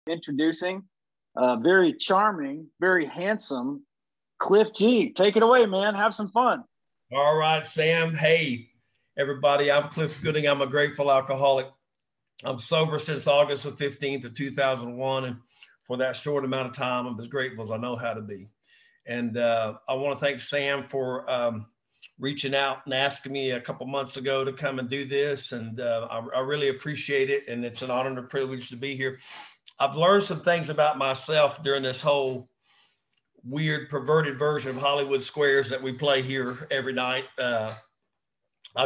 introducing very charming, very handsome Cliff G. Take it away, man. Have some fun. All right, Sam. Hey, everybody. I'm Cliff Gooding. I'm a grateful alcoholic. I'm sober since August the 15th of 2001. And for that short amount of time, I'm as grateful as I know how to be. And I want to thank Sam for reaching out and asking me a couple months ago to come and do this. And I really appreciate it. And it's an honor and a privilege to be here. I've learned some things about myself during this whole weird, perverted version of Hollywood Squares that we play here every night. I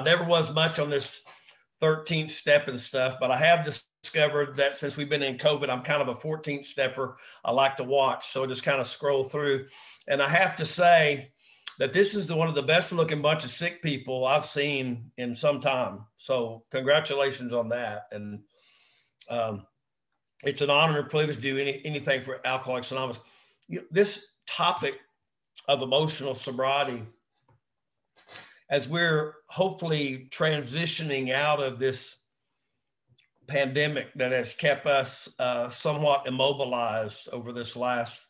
never was much on this 13th step and stuff, but I have discovered that since we've been in COVID, I'm kind of a 14th stepper. I like to watch, so I just kind of scroll through. And I have to say that this is one of the best looking bunch of sick people I've seen in some time. So congratulations on that. And it's an honor and privilege to do anything for Alcoholics Anonymous. This topic of emotional sobriety, as we're hopefully transitioning out of this pandemic that has kept us somewhat immobilized over this last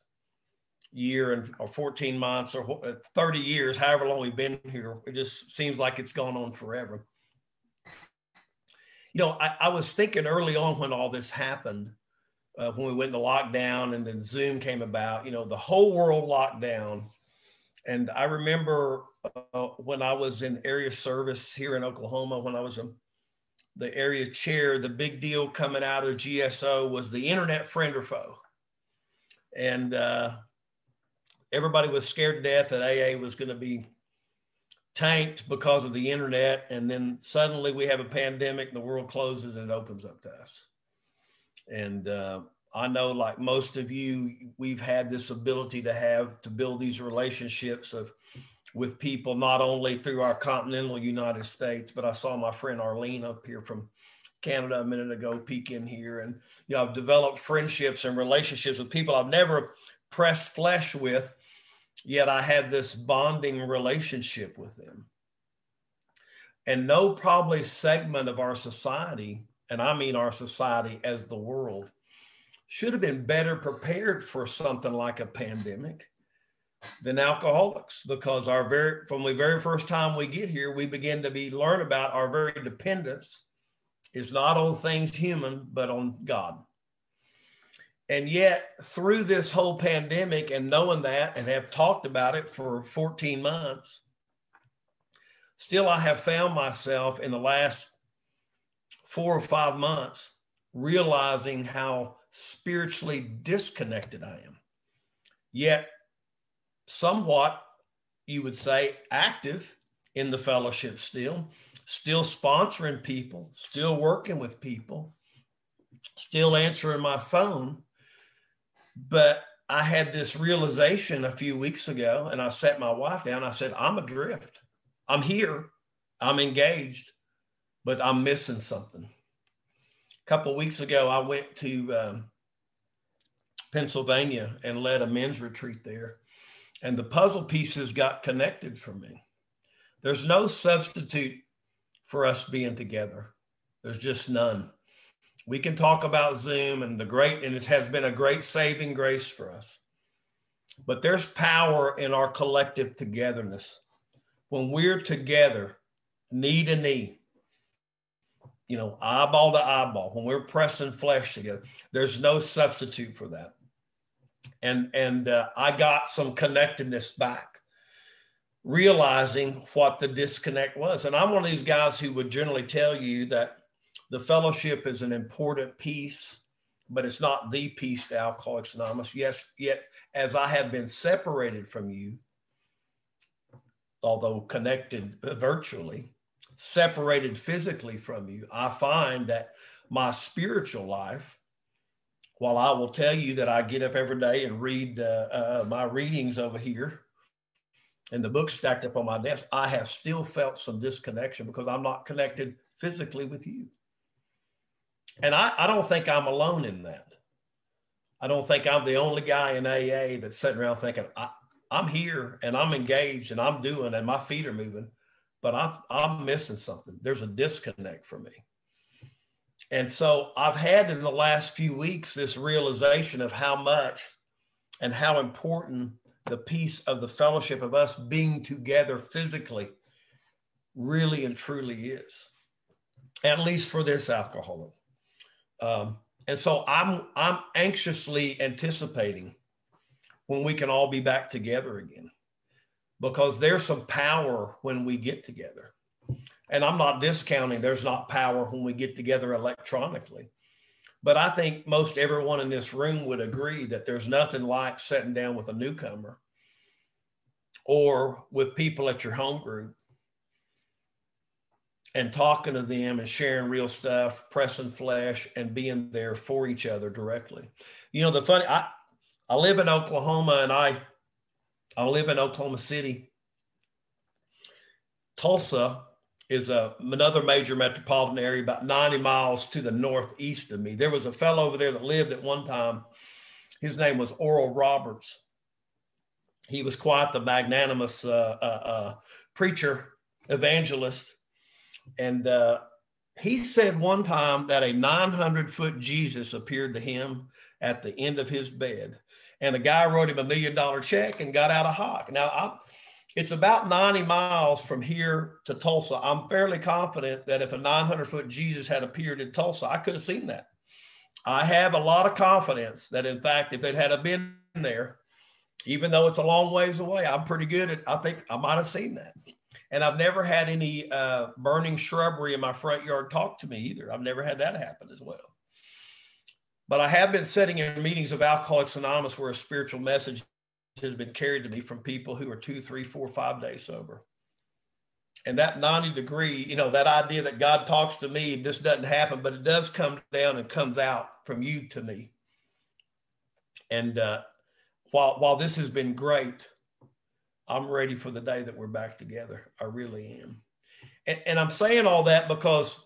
year or 14 months or 30 years, however long we've been here, it just seems like it's gone on forever. You know, I was thinking early on when all this happened, when we went into lockdown and then Zoom came about, you know, the whole world locked down. And I remember when I was in area service here in Oklahoma, when I was the area chair, the big deal coming out of GSO was the internet friend or foe. And everybody was scared to death that AA was going to be tanked because of the internet. And then suddenly we have a pandemic, the world closes and it opens up to us. And I know, like most of you, we've had this ability to build these relationships with people, not only through our continental United States, but I saw my friend Arlene up here from Canada a minute ago peek in here. And, you know, I've developed friendships and relationships with people I've never pressed flesh with, yet I had this bonding relationship with them. And no probably segment of our society, and I mean our society as the world, should have been better prepared for something like a pandemic than alcoholics, because from the very first time we get here, we begin to learn about our very dependence is not on things human, but on God. And yet through this whole pandemic and knowing that and have talked about it for 14 months, still I have found myself in the last 4 or 5 months realizing how spiritually disconnected I am, yet somewhat, you would say, active in the fellowship still sponsoring people, still working with people, still answering my phone. But I had this realization a few weeks ago, and I sat my wife down. I said, I'm adrift. I'm here. I'm engaged, but I'm missing something. A couple of weeks ago, I went to Pennsylvania and led a men's retreat there. And the puzzle pieces got connected for me. There's no substitute for us being together. There's just none. We can talk about Zoom and it has been a great saving grace for us. But there's power in our collective togetherness. When we're together, knee to knee, you know, eyeball to eyeball, when we're pressing flesh together, there's no substitute for that. And I got some connectedness back, realizing what the disconnect was. And I'm one of these guys who would generally tell you that the fellowship is an important piece, but it's not the piece to Alcoholics Anonymous. Yes, yet as I have been separated from you, although connected virtually, separated physically from you, I find that my spiritual life, while I will tell you that I get up every day and read my readings over here and the books stacked up on my desk, I have still felt some disconnection because I'm not connected physically with you. And I don't think I'm alone in that. I don't think I'm the only guy in AA that's sitting around thinking, I'm here and I'm engaged and I'm doing and my feet are moving, but I'm missing something. There's a disconnect for me. And so I've had in the last few weeks this realization of how much and how important the piece of the fellowship of us being together physically really and truly is, at least for this alcoholic. And so I'm anxiously anticipating when we can all be back together again, because there's some power when we get together. And I'm not discounting there's not power when we get together electronically. But I think most everyone in this room would agree that there's nothing like sitting down with a newcomer or with people at your home group and talking to them and sharing real stuff, pressing flesh, and being there for each other directly. You know, the funny, I live in Oklahoma, and I live in Oklahoma City. Tulsa is another major metropolitan area about 90 miles to the northeast of me. There was a fellow over there that lived at one time. His name was Oral Roberts. He was quite the magnanimous preacher, evangelist. And he said one time that a 900-foot Jesus appeared to him at the end of his bed. And a guy wrote him $1 million check and got out of hock. Now, it's about 90 miles from here to Tulsa. I'm fairly confident that if a 900-foot Jesus had appeared in Tulsa, I could have seen that. I have a lot of confidence that, in fact, if it had been there, even though it's a long ways away, I'm pretty good at, I think I might have seen that. And I've never had any burning shrubbery in my front yard talk to me either. I've never had that happen as well. But I have been sitting in meetings of Alcoholics Anonymous where a spiritual message has been carried to me from people who are 2, 3, 4, 5 days sober. And that 90-degree, you know, that idea that God talks to me, this doesn't happen, but it does come down and comes out from you to me. And while this has been great, I'm ready for the day that we're back together. I really am. And I'm saying all that because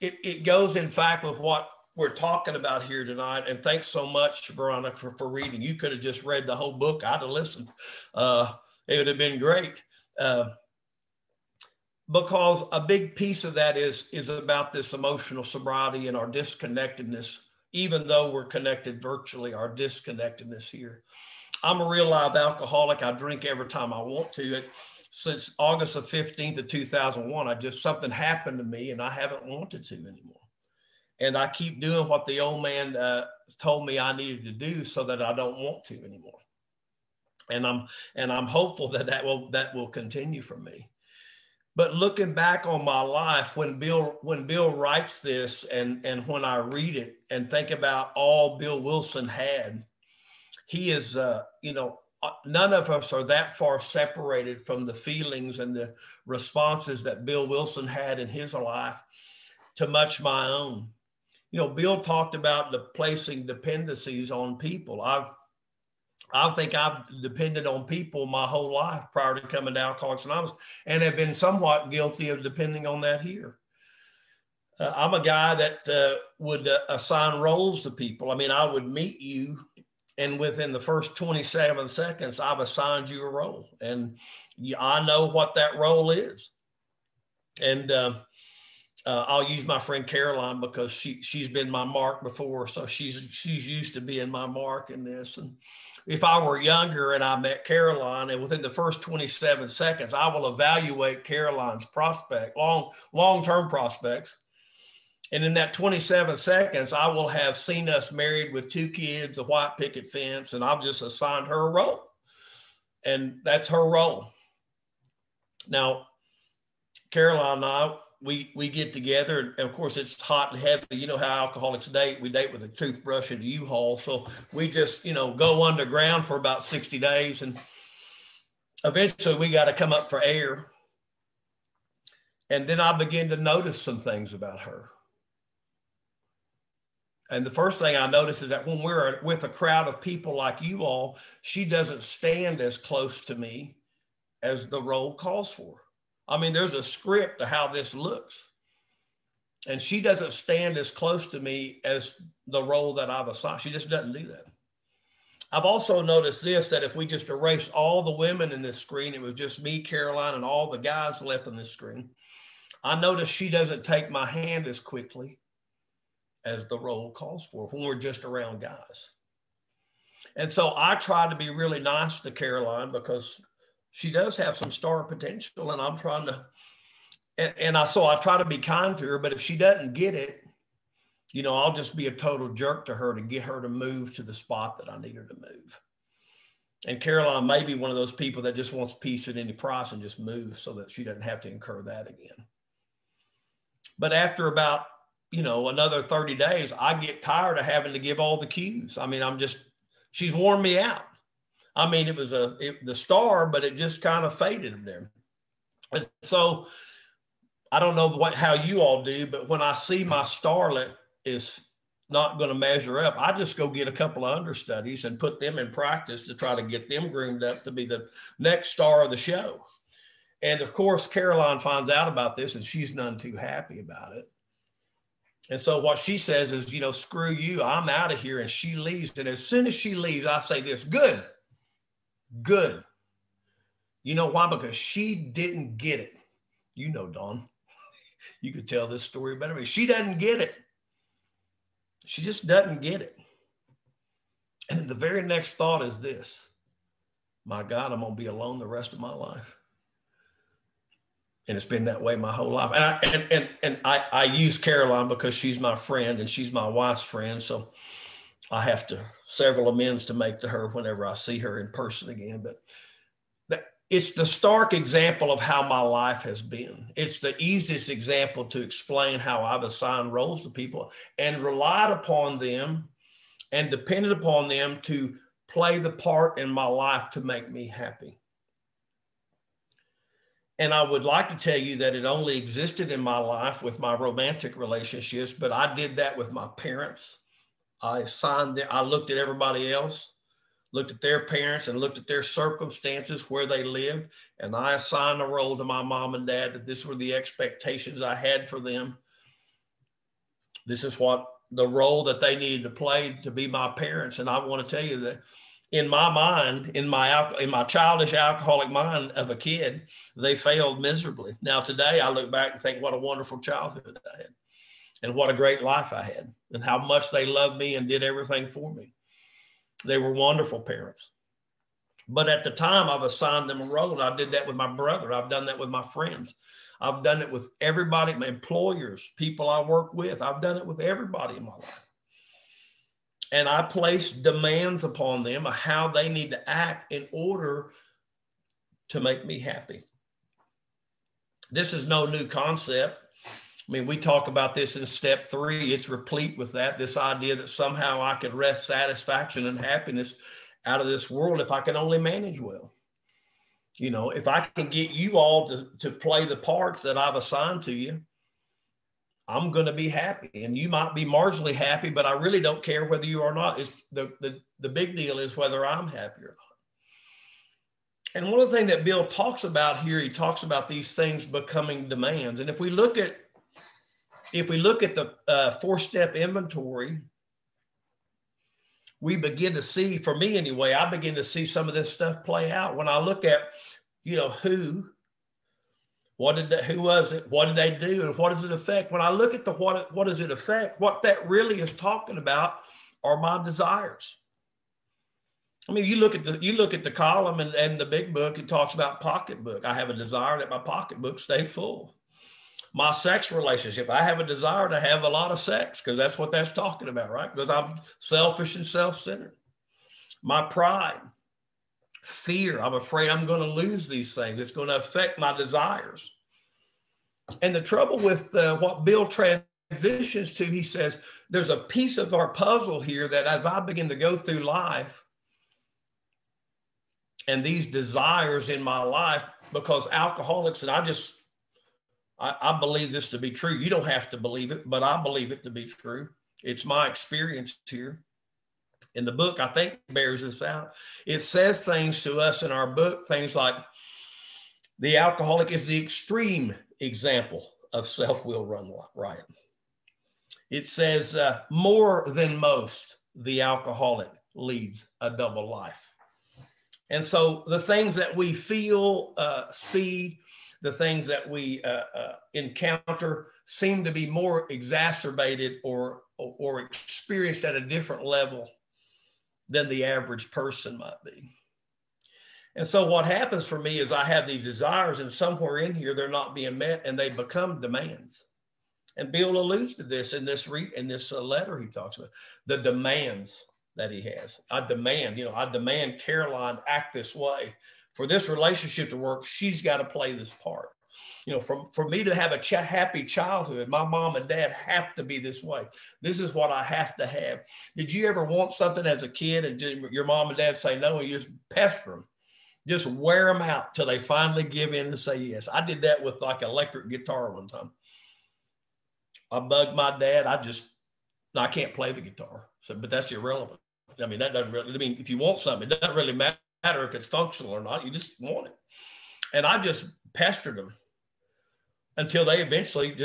it goes, in fact, with what we're talking about here tonight. And thanks so much, Veronica, for reading. You could have just read the whole book. I'd have listened. It would have been great. Because a big piece of that is about this emotional sobriety and our disconnectedness, even though we're connected virtually, our disconnectedness here. I'm a real live alcoholic. I drink every time I want to. Since August the 15th of 2001, something happened to me and I haven't wanted to anymore. And I keep doing what the old man told me I needed to do so that I don't want to anymore. And I'm hopeful that will continue for me. But looking back on my life, when Bill writes this and when I read it and think about all Bill Wilson had, he is, none of us are that far separated from the feelings and the responses that Bill Wilson had in his life to much my own. You know, Bill talked about placing dependencies on people. I think I've depended on people my whole life prior to coming to Alcoholics Anonymous, and have been somewhat guilty of depending on that here. I'm a guy that would assign roles to people. I mean, I would meet you, and within the first 27 seconds, I've assigned you a role, and I know what that role is. And I'll use my friend Caroline because she's been my mark before, so she's used to being my mark in this. And if I were younger and I met Caroline, and within the first 27 seconds, I will evaluate Caroline's long-term prospects. And in that 27 seconds, I will have seen us married with 2 kids, a white picket fence, and I've just assigned her a role. And that's her role. Now, Caroline and I, we get together, and of course it's hot and heavy. You know how alcoholics date. We date with a toothbrush and a U-Haul. So we just, go underground for about 60 days. And eventually we got to come up for air. And then I begin to notice some things about her. And the first thing I notice is that when we're with a crowd of people like you all, she doesn't stand as close to me as the role calls for. I mean, there's a script to how this looks. And she doesn't stand as close to me as the role that I've assigned. She just doesn't do that. I've also noticed this, that if we just erase all the women in this screen, it was just me, Caroline, and all the guys left on this screen. I noticed she doesn't take my hand as quickly as the role calls for when we're just around guys. And so I try to be really nice to Caroline because she does have some star potential, and I'm trying to, so I try to be kind to her, but if she doesn't get it, you know, I'll just be a total jerk to her to get her to move to the spot that I need her to move. And Caroline may be one of those people that just wants peace at any price and just move so that she doesn't have to incur that again. But after about, you know, another 30 days, I get tired of having to give all the cues. I mean, she's worn me out. I mean, it was the star, but it just kind of faded there. And so I don't know how you all do, but when I see my starlet is not going to measure up, I just go get a couple of understudies and put them in practice to try to get them groomed up to be the next star of the show. And of course, Caroline finds out about this and she's none too happy about it. And so what she says is, you know, screw you, I'm out of here. And she leaves. And as soon as she leaves, I say this, good. You know why? Because she didn't get it. You know, Dawn, you could tell this story better than me. She doesn't get it. She just doesn't get it. And the very next thought is this: my God, I'm going to be alone the rest of my life. And it's been that way my whole life. And I use Caroline because she's my friend and she's my wife's friend. So I have several amends to make to her whenever I see her in person again. But it's the stark example of how my life has been. It's the easiest example to explain how I've assigned roles to people and relied upon them and depended upon them to play the part in my life to make me happy. And I would like to tell you that it only existed in my life with my romantic relationships, but I did that with my parents. I looked at everybody else, looked at their parents and looked at their circumstances, where they lived. And I assigned a role to my mom and dad that this were the expectations I had for them. This is what the role that they needed to play to be my parents. And I want to tell you that in my mind, in my childish alcoholic mind of a kid, they failed miserably. Now today I look back and think what a wonderful childhood I had and what a great life I had and how much they loved me and did everything for me. They were wonderful parents. But at the time, I've assigned them a role. I did that with my brother. I've done that with my friends. I've done it with everybody, my employers, people I work with. I've done it with everybody in my life. And I place demands upon them of how they need to act in order to make me happy. This is no new concept. I mean, we talk about this in step 3. It's replete with that, this idea that somehow I could wrest satisfaction and happiness out of this world if I can only manage well. You know, if I can get you all to play the parts that I've assigned to you, I'm going to be happy. And you might be marginally happy, but I really don't care whether you are not. It's the big deal is whether I'm happy or not. And one of the things that Bill talks about here, he talks about these things becoming demands. And if we look at the 4-step inventory, we begin to see, for me anyway, I begin to see some of this stuff play out. When I look at, you know, who was it? What did they do? And what does it affect? When I look at what does it affect? What that really is talking about are my desires. I mean, you look at the column and the big book, it talks about pocketbook. I have a desire that my pocketbook stay full. My sex relationship, I have a desire to have a lot of sex because that's what that's talking about, right? Because I'm selfish and self-centered. My pride, fear, I'm afraid I'm going to lose these things. It's going to affect my desires. And the trouble with what Bill transitions to, he says, there's a piece of our puzzle here that as I begin to go through life and these desires in my life, because alcoholics, and I believe this to be true. You don't have to believe it, but I believe it to be true. It's my experience here. In the book, I think bears this out. It says things to us in our book, things like the alcoholic is the extreme example of self-will run riot. It says more than most, the alcoholic leads a double life. And so the things that we feel, see, the things that we encounter seem to be more exacerbated or experienced at a different level than the average person might be. And so what happens for me is I have these desires, and somewhere in here they're not being met, and they become demands. And Bill alludes to this in this letter he talks about, the demands that he has. I demand Caroline act this way. For this relationship to work, she's got to play this part. For me to have a happy childhood, my mom and dad have to be this way. This is what I have to have. Did you ever want something as a kid and your mom and dad say no, and you just pester them? Just wear them out till they finally give in and say yes. I did that with like an electric guitar one time. I bugged my dad. I can't play the guitar. So, but that's irrelevant. I mean, that doesn't really, if you want something, it doesn't really matter if it's functional or not. You just want it. And I just pestered them until they eventually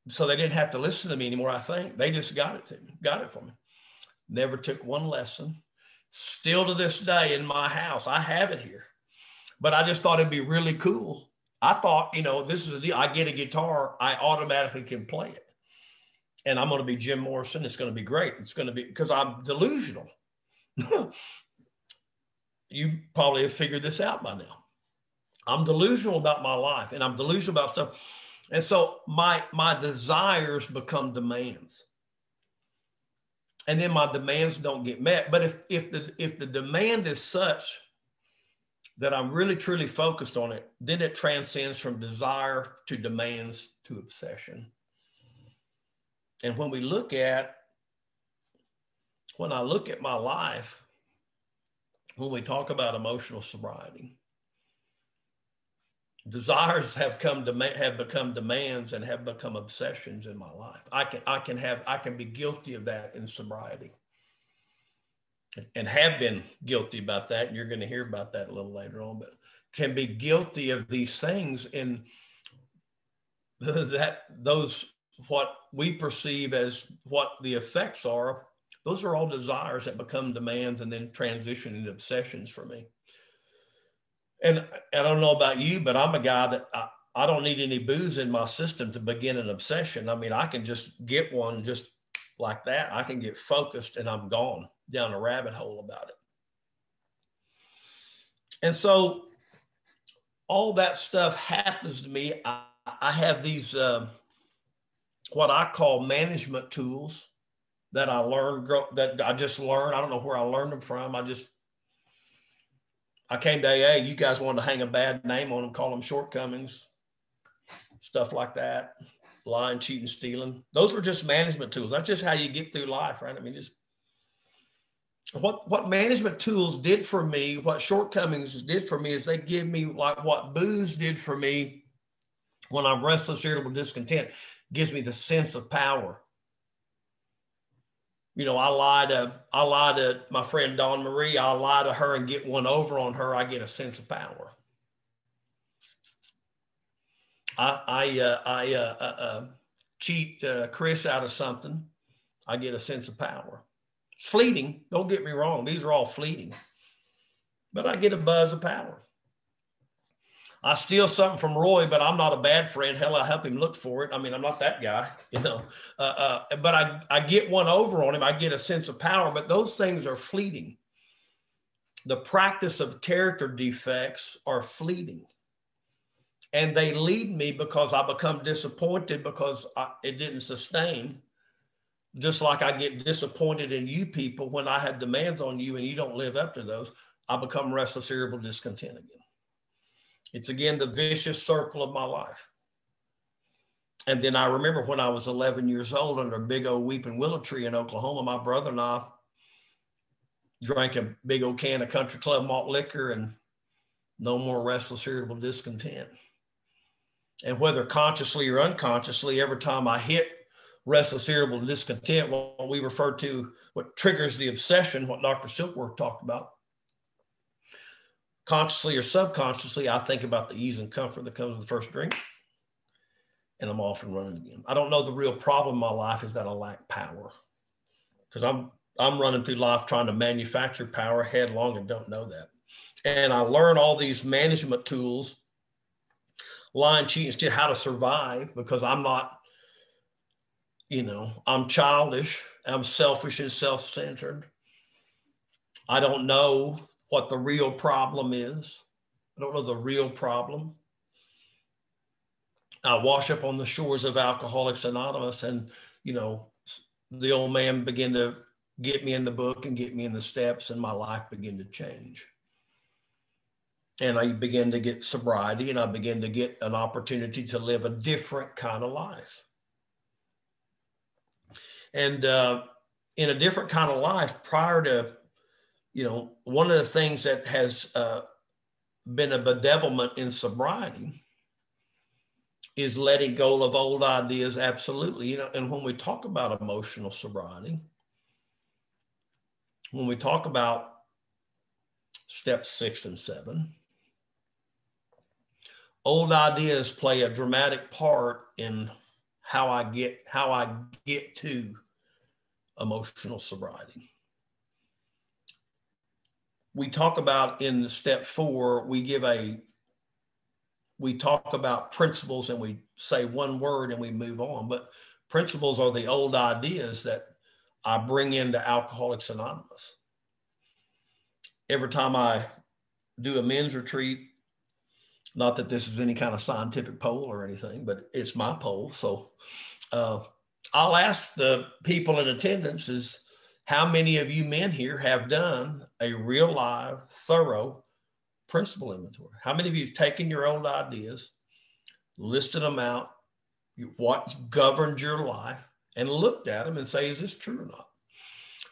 so they didn't have to listen to me anymore. I think they just got it for me. Never took one lesson. Still to this day in my house, I have it here. But I just thought it'd be really cool. I thought, this is the deal. I get a guitar, I automatically can play it. And I'm going to be Jim Morrison. It's going to be great. It's going to be, because I'm delusional. You probably have figured this out by now. I'm delusional about my life, and I'm delusional about stuff. And so my desires become demands. And then my demands don't get met. But if the demand is such that I'm really, truly focused on it, then it transcends from desire to demands to obsession. And when I look at my life, when we talk about emotional sobriety, desires have become demands and have become obsessions in my life. I can be guilty of that in sobriety, and have been guilty about that. And you're going to hear about that a little later on, but can be guilty of these things in those what we perceive as what the effects are. Those are all desires that become demands and then transition into obsessions for me. And I don't know about you, but I'm a guy that I don't need any booze in my system to begin an obsession. I mean, I can just get one just like that. I can get focused and I'm gone down a rabbit hole about it. And so all that stuff happens to me. I have these, what I call management tools that I learned, that I just learned. I don't know where I learned them from. I came to AA, you guys wanted to hang a bad name on them, call them shortcomings, stuff like that, lying, cheating, stealing. Those were just management tools. That's just how you get through life, right? I mean, just what management tools did for me, what shortcomings did for me is they give me like what booze did for me when I'm restless, irritable, discontent, gives me the sense of power. I lie to my friend Dawn Marie. I lie to her and get one over on her. I get a sense of power. I cheat Chris out of something. I get a sense of power. It's fleeting. Don't get me wrong. These are all fleeting. But I get a buzz of power. I steal something from Roy, but I'm not a bad friend. Hell, I help him look for it. I mean, I'm not that guy, but I get one over on him. I get a sense of power, but those things are fleeting. The practice of character defects are fleeting. And they lead me because I become disappointed because it didn't sustain. Just like I get disappointed in you people when I have demands on you and you don't live up to those, I become restless, irritable, discontent again. It's again the vicious circle of my life. And then I remember when I was 11 years old under a big old weeping willow tree in Oklahoma, my brother and I drank a big old can of Country Club malt liquor and no more restless, irritable, discontent. And whether consciously or unconsciously, every time I hit restless, irritable, discontent, what we refer to, what triggers the obsession, what Dr. Silkworth talked about, consciously or subconsciously, I think about the ease and comfort that comes with the first drink, and I'm off and running again. I don't know the real problem in my life is that I lack power, because I'm running through life trying to manufacture power headlong and don't know that. And I learn all these management tools, lying, cheating, stealing, how to survive, because I'm not I'm childish, I'm selfish and self-centered. I don't know what the real problem is. I don't know the real problem. I wash up on the shores of Alcoholics Anonymous, and, the old man began to get me in the book and get me in the steps, and my life began to change. And I began to get sobriety, and I began to get an opportunity to live a different kind of life. And in a different kind of life, prior to, one of the things that has been a bedevilment in sobriety is letting go of old ideas. Absolutely. And when we talk about emotional sobriety, when we talk about steps 6 and 7, old ideas play a dramatic part in how I get to emotional sobriety. We talk about in step 4, we talk about principles, and we say one word and we move on. But principles are the old ideas that I bring into Alcoholics Anonymous. Every time I do a men's retreat, not that this is any kind of scientific poll or anything, but it's my poll. So I'll ask the people in attendance is, how many of you men here have done a real live, thorough principle inventory? How many of you have taken your old ideas, listed them out, what governed your life, and looked at them and say, is this true or not?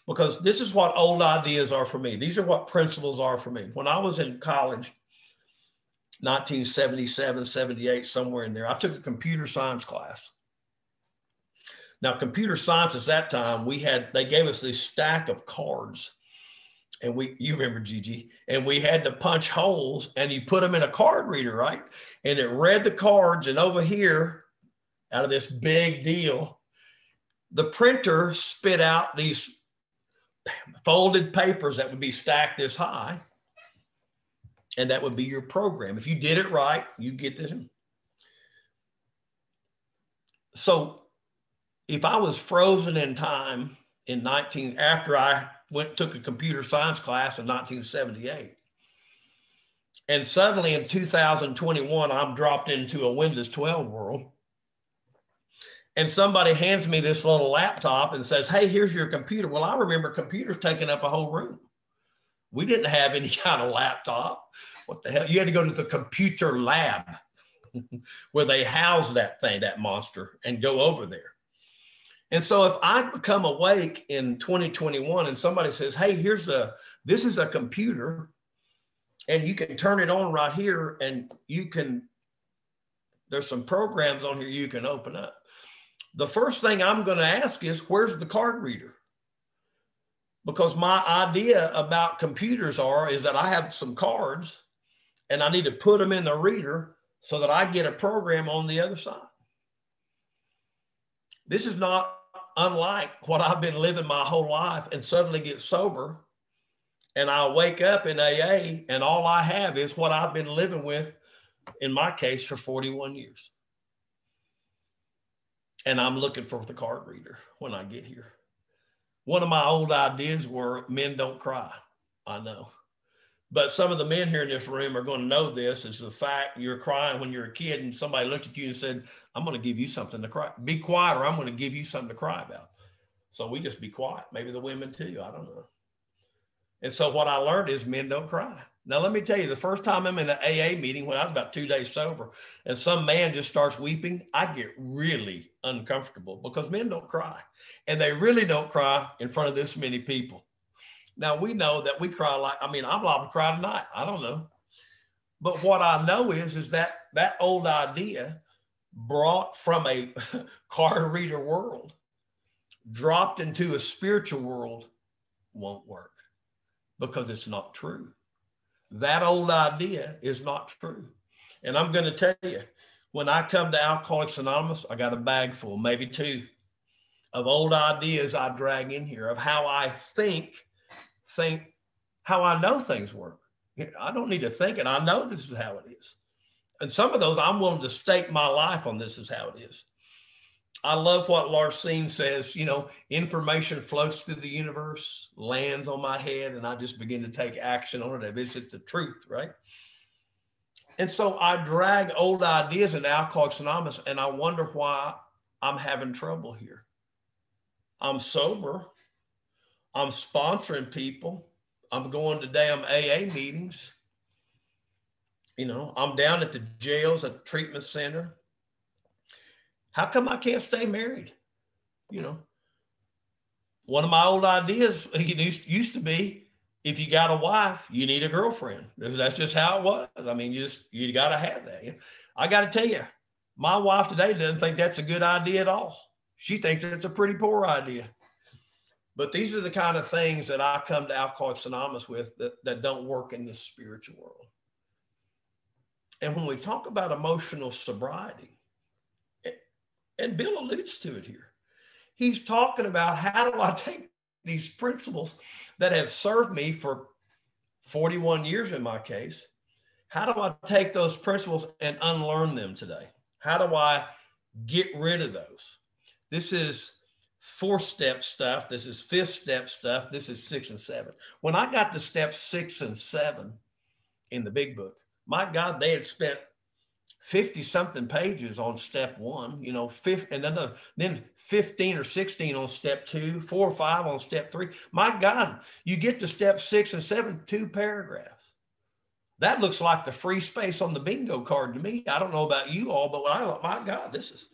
Because this is what old ideas are for me. These are what principles are for me. When I was in college, 1977, 78, somewhere in there, I took a computer science class. Now, computer science at that time, they gave us this stack of cards, and you remember, Gigi, and we had to punch holes, and you put them in a card reader, right? And it read the cards, and over here, out of this big deal, the printer spit out these folded papers that would be stacked this high, and that would be your program. If you did it right, you get this. So if I was frozen in time after I took a computer science class in 1978, and suddenly in 2021, I'm dropped into a Windows 12 world, and somebody hands me this little laptop and says, hey, here's your computer. Well, I remember computers taking up a whole room. We didn't have any kind of laptop. What the hell? You had to go to the computer lab where they house that thing, that monster, and go over there. And so if I become awake in 2021 and somebody says, hey, this is a computer, and you can turn it on right here, and there's some programs on here you can open up. The first thing I'm going to ask is, where's the card reader? Because my idea about computers is that I have some cards and I need to put them in the reader so that I get a program on the other side. This is not unlike what I've been living my whole life, and suddenly get sober, and I wake up in AA and all I have is what I've been living with, in my case, for 41 years. And I'm looking for the card reader when I get here. One of my old ideas were men don't cry. I know. But some of the men here in this room are going to know this is the fact you're crying when you're a kid and somebody looked at you and said, I'm going to give you something to cry. Be quiet, or I'm going to give you something to cry about. So we just be quiet. Maybe the women too. I don't know. And so what I learned is men don't cry. Now, let me tell you, the first time I'm in an AA meeting when I was about 2 days sober and some man just starts weeping, I get really uncomfortable because men don't cry. And they really don't cry in front of this many people. Now, we know that we cry I'm liable to cry tonight. I don't know. But what I know is that old idea brought from a card reader world, dropped into a spiritual world, won't work because it's not true. That old idea is not true. And I'm going to tell you, when I come to Alcoholics Anonymous, I got a bag full, maybe 2, of old ideas I drag in here of how I think, how I know things work. I don't need to think it. I know this is how it is. And some of those I'm willing to stake my life on this is how it is. I love what Larcene says, you know, information floats through the universe, lands on my head, and I just begin to take action on it. It's just the truth, right? And so I drag old ideas into Alcoholics Anonymous, and I wonder why I'm having trouble here. I'm sober. I'm sponsoring people. I'm going to damn AA meetings. You know, I'm down at the jails, at the treatment center. How come I can't stay married? You know, one of my old ideas used to be, if you got a wife, you need a girlfriend. That's just how it was. I mean, you got to have that. You know? I got to tell you, my wife today doesn't think that's a good idea at all. She thinks it's a pretty poor idea. But these are the kind of things that I come to Alcoholics Anonymous with that don't work in this spiritual world. And when we talk about emotional sobriety, and Bill alludes to it here, he's talking about, how do I take these principles that have served me for 41 years in my case? How do I take those principles and unlearn them today? How do I get rid of those? This is 4-step stuff. This is 5th-step stuff. This is 6 and 7. When I got to step 6 and 7 in the big book, my God, they had spent 50 something pages on step 1, you know, then 15 or 16 on step 2, 4 or 5 on step 3. My God, you get to step 6 and 7, 2 paragraphs. That looks like the free space on the bingo card to me. I don't know about you all, but my God, this is,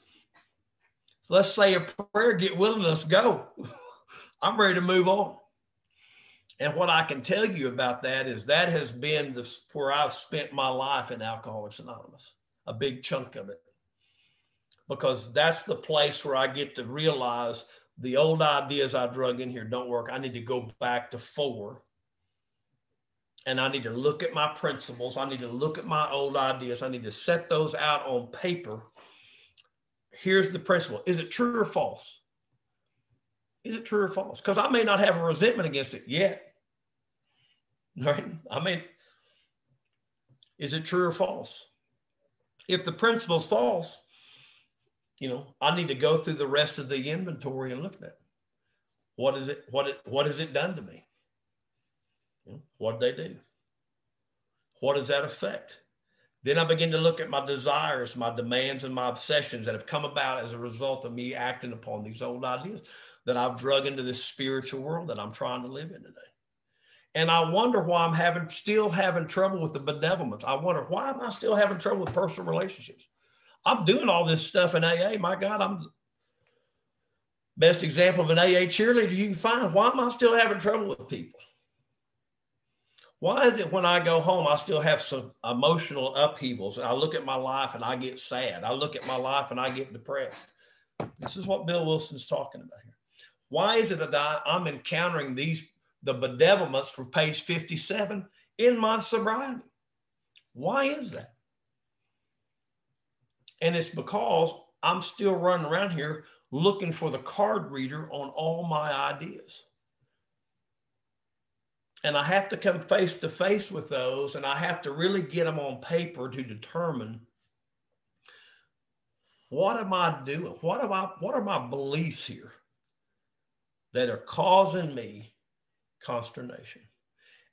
so let's say a prayer, get willing, let's go. I'm ready to move on. And what I can tell you about that is that has been where I've spent my life in Alcoholics Anonymous, a big chunk of it, because that's the place where I get to realize the old ideas I drug in here don't work. I need to go back to 4, and I need to look at my principles. I need to look at my old ideas. I need to set those out on paper. Here's the principle. Is it true or false? Is it true or false? Because I may not have a resentment against it yet. Right? I mean, is it true or false? If the principle is false, you know, I need to go through the rest of the inventory and look at it. What has it done to me? You know, what did they do? What does that affect? Then I begin to look at my desires, my demands, and my obsessions that have come about as a result of me acting upon these old ideas that I've drug into this spiritual world that I'm trying to live in today. And I wonder why I'm still having trouble with the bedevilments. I wonder, why am I still having trouble with personal relationships? I'm doing all this stuff in AA. My God, I'm the best example of an AA cheerleader you can find. Why am I still having trouble with people? Why is it when I go home, I still have some emotional upheavals? I look at my life and I get sad. I look at my life and I get depressed. This is what Bill Wilson's talking about here. Why is it that I'm encountering the bedevilments from page 57 in my sobriety? Why is that? And it's because I'm still running around here looking for the card reader on all my ideas. And I have to come face to face with those, and I have to really get them on paper to determine, what am I doing? What are my beliefs here that are causing me consternation?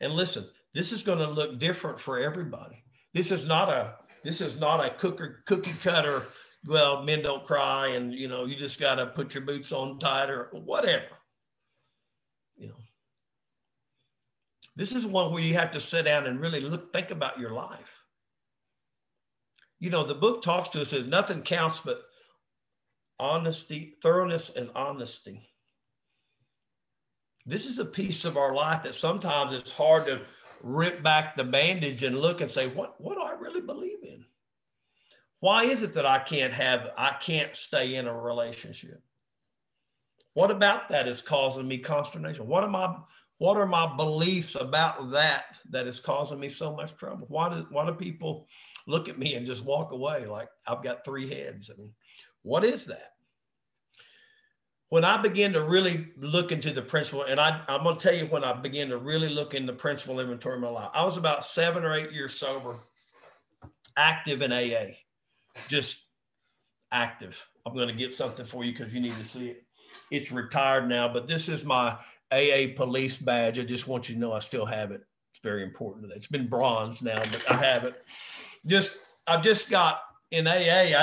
And listen, this is going to look different for everybody. This is not a cookie cutter. Well, men don't cry, and you know, you just got to put your boots on tight or whatever. You know, this is one where you have to sit down and really think about your life. You know, the book talks to us that nothing counts but honesty, thoroughness, and honesty. This is a piece of our life that sometimes it's hard to rip back the bandage and look and say, what do I really believe in? Why is it that I can't stay in a relationship? What about that is causing me consternation? What are my beliefs about that is causing me so much trouble? Why do people look at me and just walk away like I've got 3 heads? I mean, what is that? When I begin to really look into the principle, and I'm going to tell you when I began to really look into principle inventory in my life, I was about 7 or 8 years sober, active in AA, just active. I'm going to get something for you because you need to see it. It's retired now, but this is my AA police badge. I just want you to know I still have it. It's very important. It's been bronze now, but I have it. I just got in AA.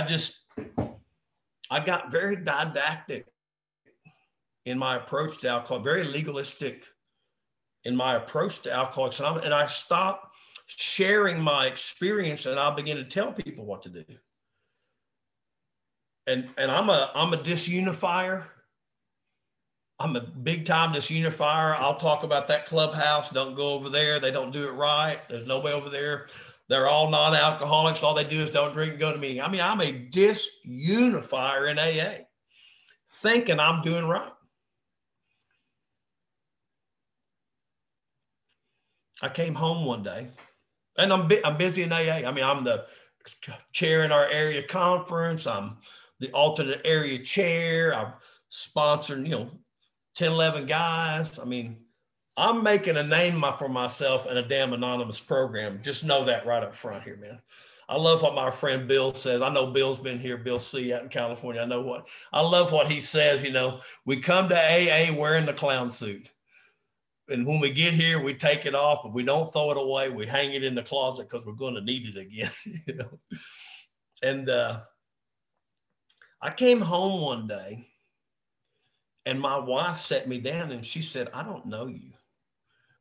I got very didactic in my approach to alcohol, very legalistic in my approach to Alcoholics Anonymous, and I stopped sharing my experience, and I began to tell people what to do. And I'm a disunifier. I'm a big time disunifier. I'll talk about that clubhouse. Don't go over there. They don't do it right. There's nobody over there. They're all non-alcoholics. All they do is don't drink and go to meeting. I mean, I'm a disunifier in AA, thinking I'm doing right. I came home one day, and I'm busy in AA. I mean, I'm the chair in our area conference. I'm the alternate area chair. I'm sponsoring, 10, 11 guys. I mean, I'm making a name for myself in a damn anonymous program. Just know that right up front here, man. I love what my friend Bill says. I know Bill's been here, Bill C out in California. I love what he says. We come to AA wearing the clown suit. And when we get here, we take it off, but we don't throw it away. We hang it in the closet because we're going to need it again. And I came home one day, and my wife sat me down, and she said, "I don't know you."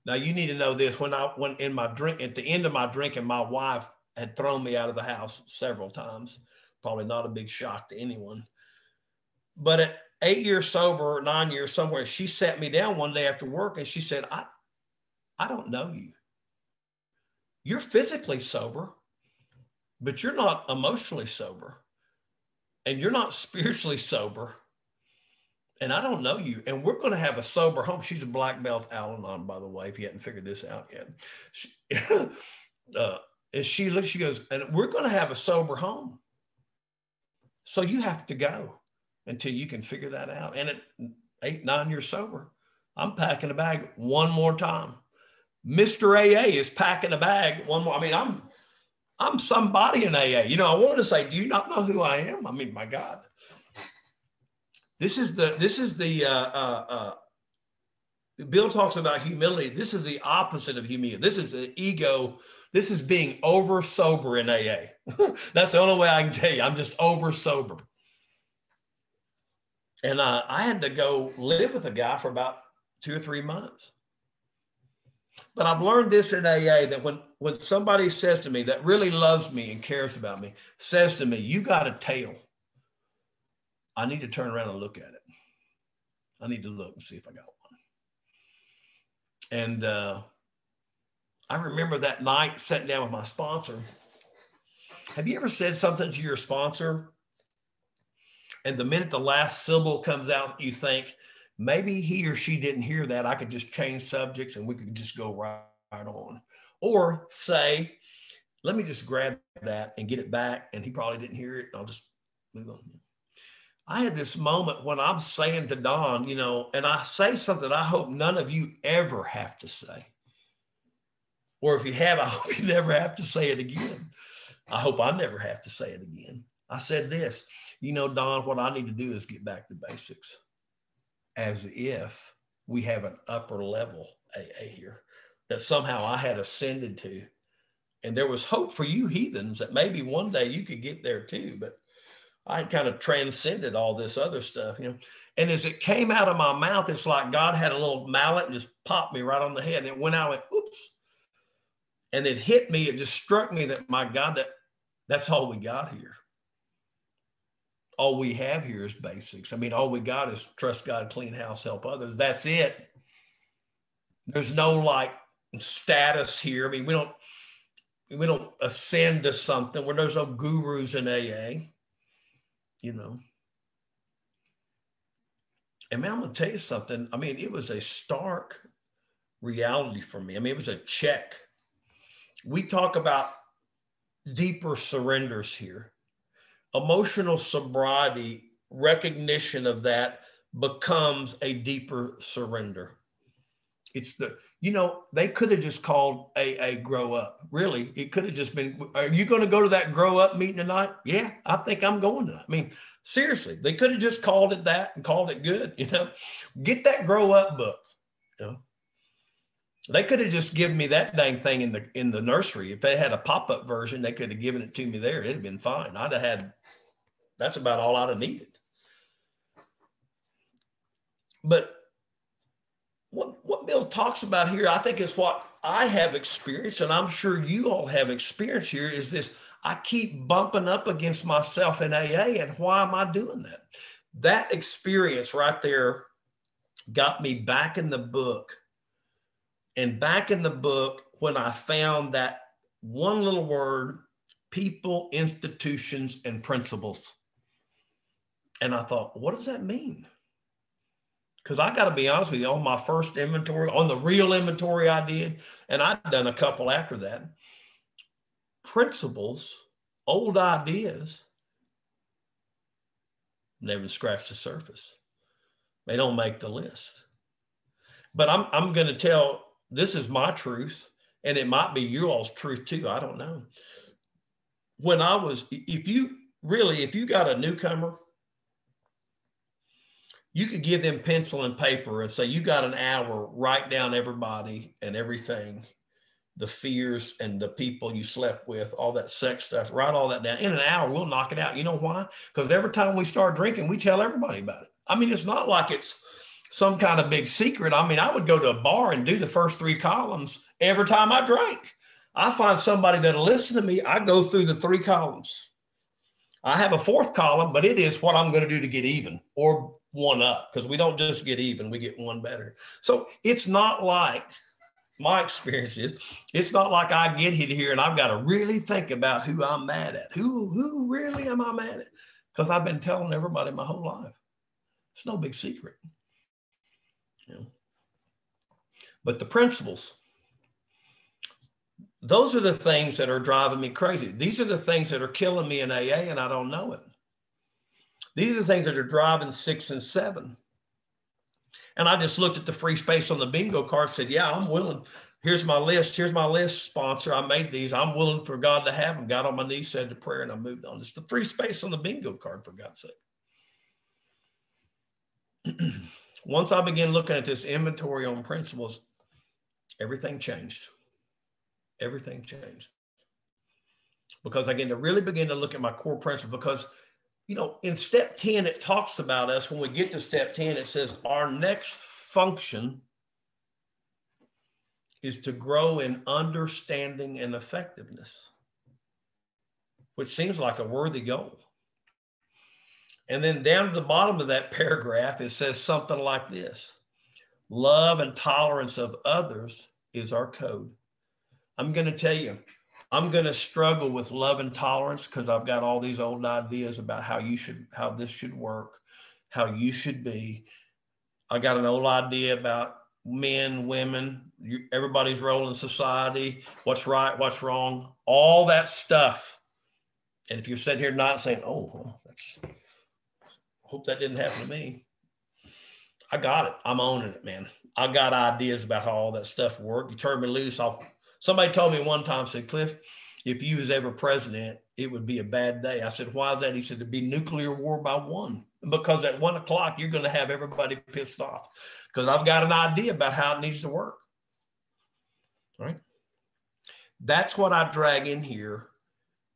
Now you need to know this. When in my drink, at the end of my drinking, my wife had thrown me out of the house several times. Probably not a big shock to anyone. But at 8 years sober, 9 years somewhere, she sat me down one day after work, and she said, I don't know you. You're physically sober, but you're not emotionally sober, and you're not spiritually sober, and I don't know you, and we're going to have a sober home. She's a black belt Al-Anon, by the way, if you hadn't figured this out yet. And she goes, and we're going to have a sober home. So you have to go until you can figure that out. And at 8, 9 years sober, I'm packing a bag one more time. Mr. AA is packing a bag one more. I mean, I'm somebody in AA. I want to say, do you not know who I am? I mean, my God. This is the Bill talks about humility. This is the opposite of humility. This is the ego. This is being over sober in AA. That's the only way I can tell you. I'm just over sober. And I had to go live with a guy for about 2 or 3 months. But I've learned this in AA, that when somebody says to me that really loves me and cares about me, says to me, "You got a tail," I need to turn around and look at it. I need to look and see if I got one. And I remember that night sitting down with my sponsor. Have you ever said something to your sponsor, and the minute the last syllable comes out, you think, maybe he or she didn't hear that. I could just change subjects and we could just go right on. Or say, let me just grab that and get it back, and he probably didn't hear it. I'll just move on. I had this moment when I'm saying to Don, and I say something I hope none of you ever have to say. Or if you have, I hope you never have to say it again. I hope I never have to say it again. I said this, Don, what I need to do is get back to basics, as if we have an upper level AA here that somehow I had ascended to. And there was hope for you heathens that maybe one day you could get there too. But I kind of transcended all this other stuff, And as it came out of my mouth, it's like God had a little mallet and just popped me right on the head. And it went out, and oops. And it hit me. It just struck me that, my God, that's all we got here. All we have here is basics. I mean, all we got is trust God, clean house, help others. That's it. There's no status here. I mean, we don't ascend to something where there's no gurus in AA. And man, I'm going to tell you something. I mean, it was a stark reality for me. I mean, it was a check. We talk about deeper surrenders here. Emotional sobriety, recognition of that becomes a deeper surrender. It's the, they could have just called AA Grow Up. Really, it could have just been, are you going to go to that Grow Up meeting tonight? Yeah, I think I'm going to. I mean, seriously, they could have just called it that and called it good. Get that Grow Up book. They could have just given me that dang thing in the nursery. If they had a pop-up version, they could have given it to me there. It'd have been fine. That's about all I'd have needed. But what Bill talks about here, I think is what I have experienced, and I'm sure you all have experienced here, is this: I keep bumping up against myself in AA, and why am I doing that? That experience right there got me back in the book. And back in the book, when I found that one little word, people, institutions, and principles. And I thought, what does that mean? Because I got to be honest with you, on my first inventory, on the real inventory I did, and I've done a couple after that, principles, old ideas, never scratch the surface. They don't make the list. But I'm going to tell, this is my truth, and it might be you all's truth too. I don't know. If you got a newcomer, you could give them pencil and paper and say, you got an hour, write down everybody and everything, the fears and the people you slept with, all that sex stuff, write all that down. In an hour, we'll knock it out. You know why? Because every time we start drinking, we tell everybody about it. I mean, it's not like it's some kind of big secret. I mean, I would go to a bar and do the first 3 columns every time I drank. I find somebody that'll listen to me. I go through the 3 columns. I have a 4th column, but it is what I'm going to do to get even or one up, because we don't just get even, we get one better. So it's not like, my experience is, it's not like I get here and I've got to really think about who I'm mad at. Who really am I mad at? Because I've been telling everybody my whole life. It's no big secret. But the principles, those are the things that are driving me crazy. These are the things that are killing me in AA, and I don't know it. These are the things that are driving 6 and 7. And I just looked at the free space on the bingo card, said, yeah, I'm willing. Here's my list. Here's my list, sponsor. I made these. I'm willing for God to have them. Got on my knees, said the prayer, and I moved on. It's the free space on the bingo card, for God's sake. Once I began looking at this inventory on principles, everything changed. Everything changed. Because I really began to look at my core principles, because in step 10, it talks about us. When we get to step 10, it says our next function is to grow in understanding and effectiveness, which seems like a worthy goal. And then down to the bottom of that paragraph, it says something like this: love and tolerance of others is our code. I'm going to tell you, I'm going to struggle with love and tolerance, because I've got all these old ideas about how this should work, how you should be. I got an old idea about men, women, everybody's role in society, what's right, what's wrong, all that stuff. And if you're sitting here not saying, oh, well, hope that didn't happen to me, I got it. I'm owning it, man. I got ideas about how all that stuff works. You turn me loose. Somebody told me one time, said, Cliff, if you was ever president, it would be a bad day. I said, why is that? He said, it'd be nuclear war by 1, because at 1 o'clock, you're going to have everybody pissed off, because I've got an idea about how it needs to work. Right? That's what I drag in here.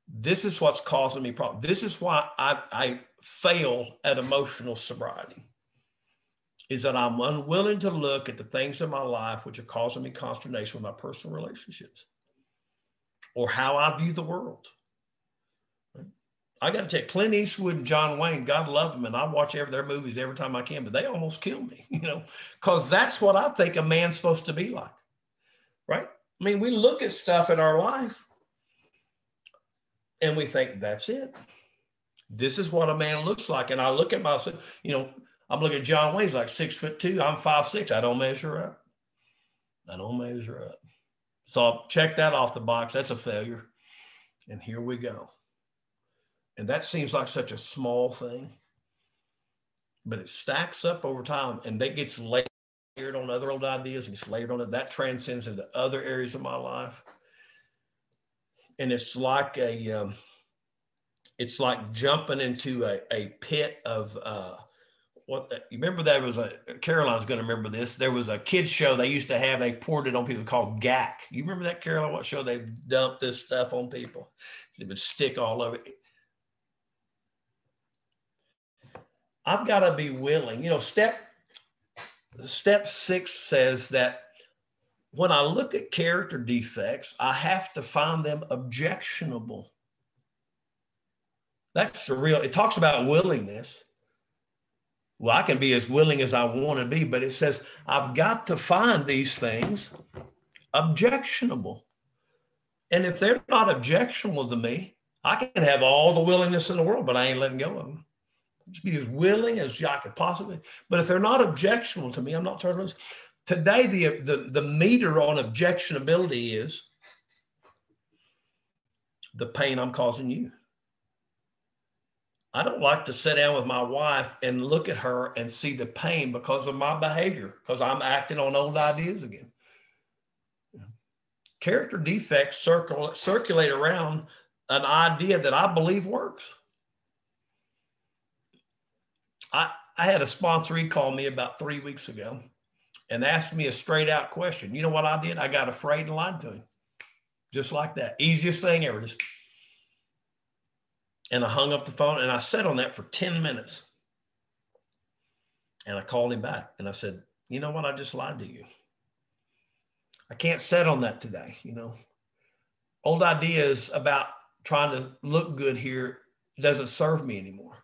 This is what's causing me problems. This is why I fail at emotional sobriety, is that I'm unwilling to look at the things in my life which are causing me consternation with my personal relationships or how I view the world. I got to tell you, Clint Eastwood and John Wayne, God love them, and I watch their movies every time I can, but they almost kill me, because that's what I think a man's supposed to be like, right? I mean, we look at stuff in our life and we think, that's it. This is what a man looks like. And I look at myself, I'm looking at John Wayne's like 6'2". I'm 5'6". I don't measure up. So I'll check that off the box. That's a failure. And here we go. And that seems like such a small thing, but it stacks up over time, and that gets late. layered on other old ideas and it's layered on it. That transcends into other areas of my life. And it's like it's like jumping into a pit of, you remember there was Caroline's going to remember this. There was a kids show they used to have, they poured it on people called GAC. You remember that, Caroline? What show they dumped this stuff on people? It would stick all over. I've got to be willing. Step 6 says that when I look at character defects, I have to find them objectionable. That's it talks about willingness. Well, I can be as willing as I want to be, but it says I've got to find these things objectionable. And if they're not objectionable to me, I can have all the willingness in the world, but I ain't letting go of them. Just be as willing as I could possibly. But if they're not objectionable to me, I'm not turning loose. Today, the meter on objectionability is the pain I'm causing you. I don't like to sit down with my wife and look at her and see the pain because of my behavior, because I'm acting on old ideas again. Character defects circulate around an idea that I believe works. I had a sponsor call me about 3 weeks ago and asked me a straight out question. You know what I did? I got afraid and lied to him. Just like that. Easiest thing ever. And I hung up the phone and I sat on that for 10 minutes. And I called him back and I said, you know what? I just lied to you. I can't sit on that today. Old ideas about trying to look good here doesn't serve me anymore.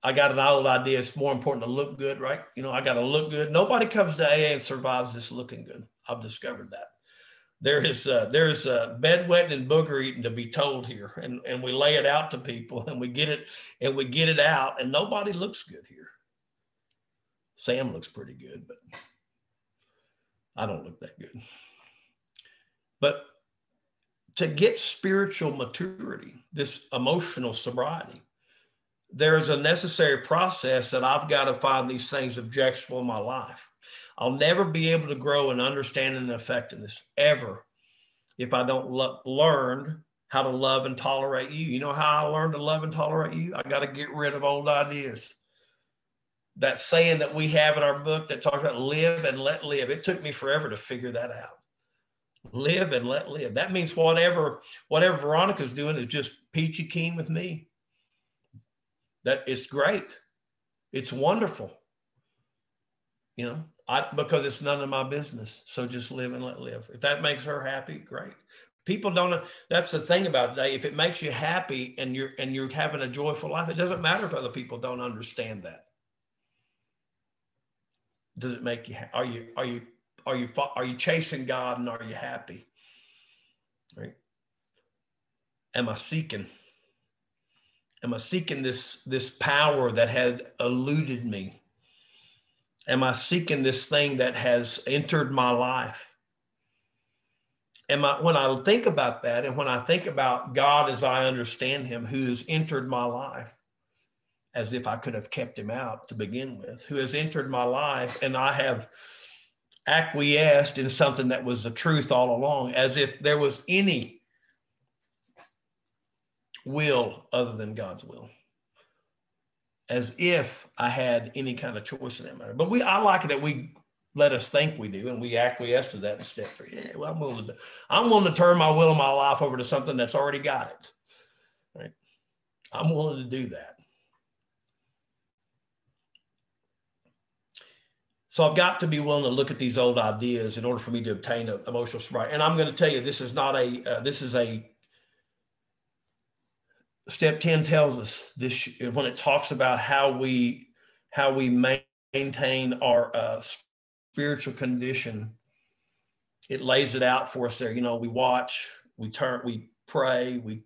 I got an old idea. It's more important to look good, right? I got to look good. Nobody comes to AA and survives this looking good. I've discovered that. There is bedwetting and booger eating to be told here, and we lay it out to people, and we get it out, and nobody looks good here. Sam looks pretty good, but I don't look that good. But to get spiritual maturity, this emotional sobriety, there is a necessary process that I've got to find these things objectionable in my life. I'll never be able to grow in understanding and effectiveness ever if I don't learn how to love and tolerate you. You know how I learned to love and tolerate you? I got to get rid of old ideas. That saying that we have in our book that talks about live and let live. It took me forever to figure that out. Live and let live. That means whatever Veronica's doing is just peachy keen with me. That it's great. It's wonderful. Because it's none of my business. So just live and let live. If that makes her happy, great. People don't, that's the thing about today. If it makes you happy and you're having a joyful life, it doesn't matter if other people don't understand that. Does it make you, are you chasing God and are you happy? Right? Am I seeking this power that had eluded me? Am I seeking this thing that has entered my life? When I think about that, and when I think about God as I understand him, who has entered my life, as if I could have kept him out to begin with, who has entered my life, and I have acquiesced in something that was the truth all along, as if there was any will other than God's will. As if I had any kind of choice in that matter. But I like it that we let us think we do, and we acquiesce to that in step 3. Yeah, well, I'm willing to turn my will and my life over to something that's already got it. Right? I'm willing to do that. So I've got to be willing to look at these old ideas in order for me to obtain an emotional sobriety. And I'm going to tell you, this is step 10 tells us this when it talks about how we maintain our spiritual condition. It lays it out for us there. We watch, we turn, we pray, we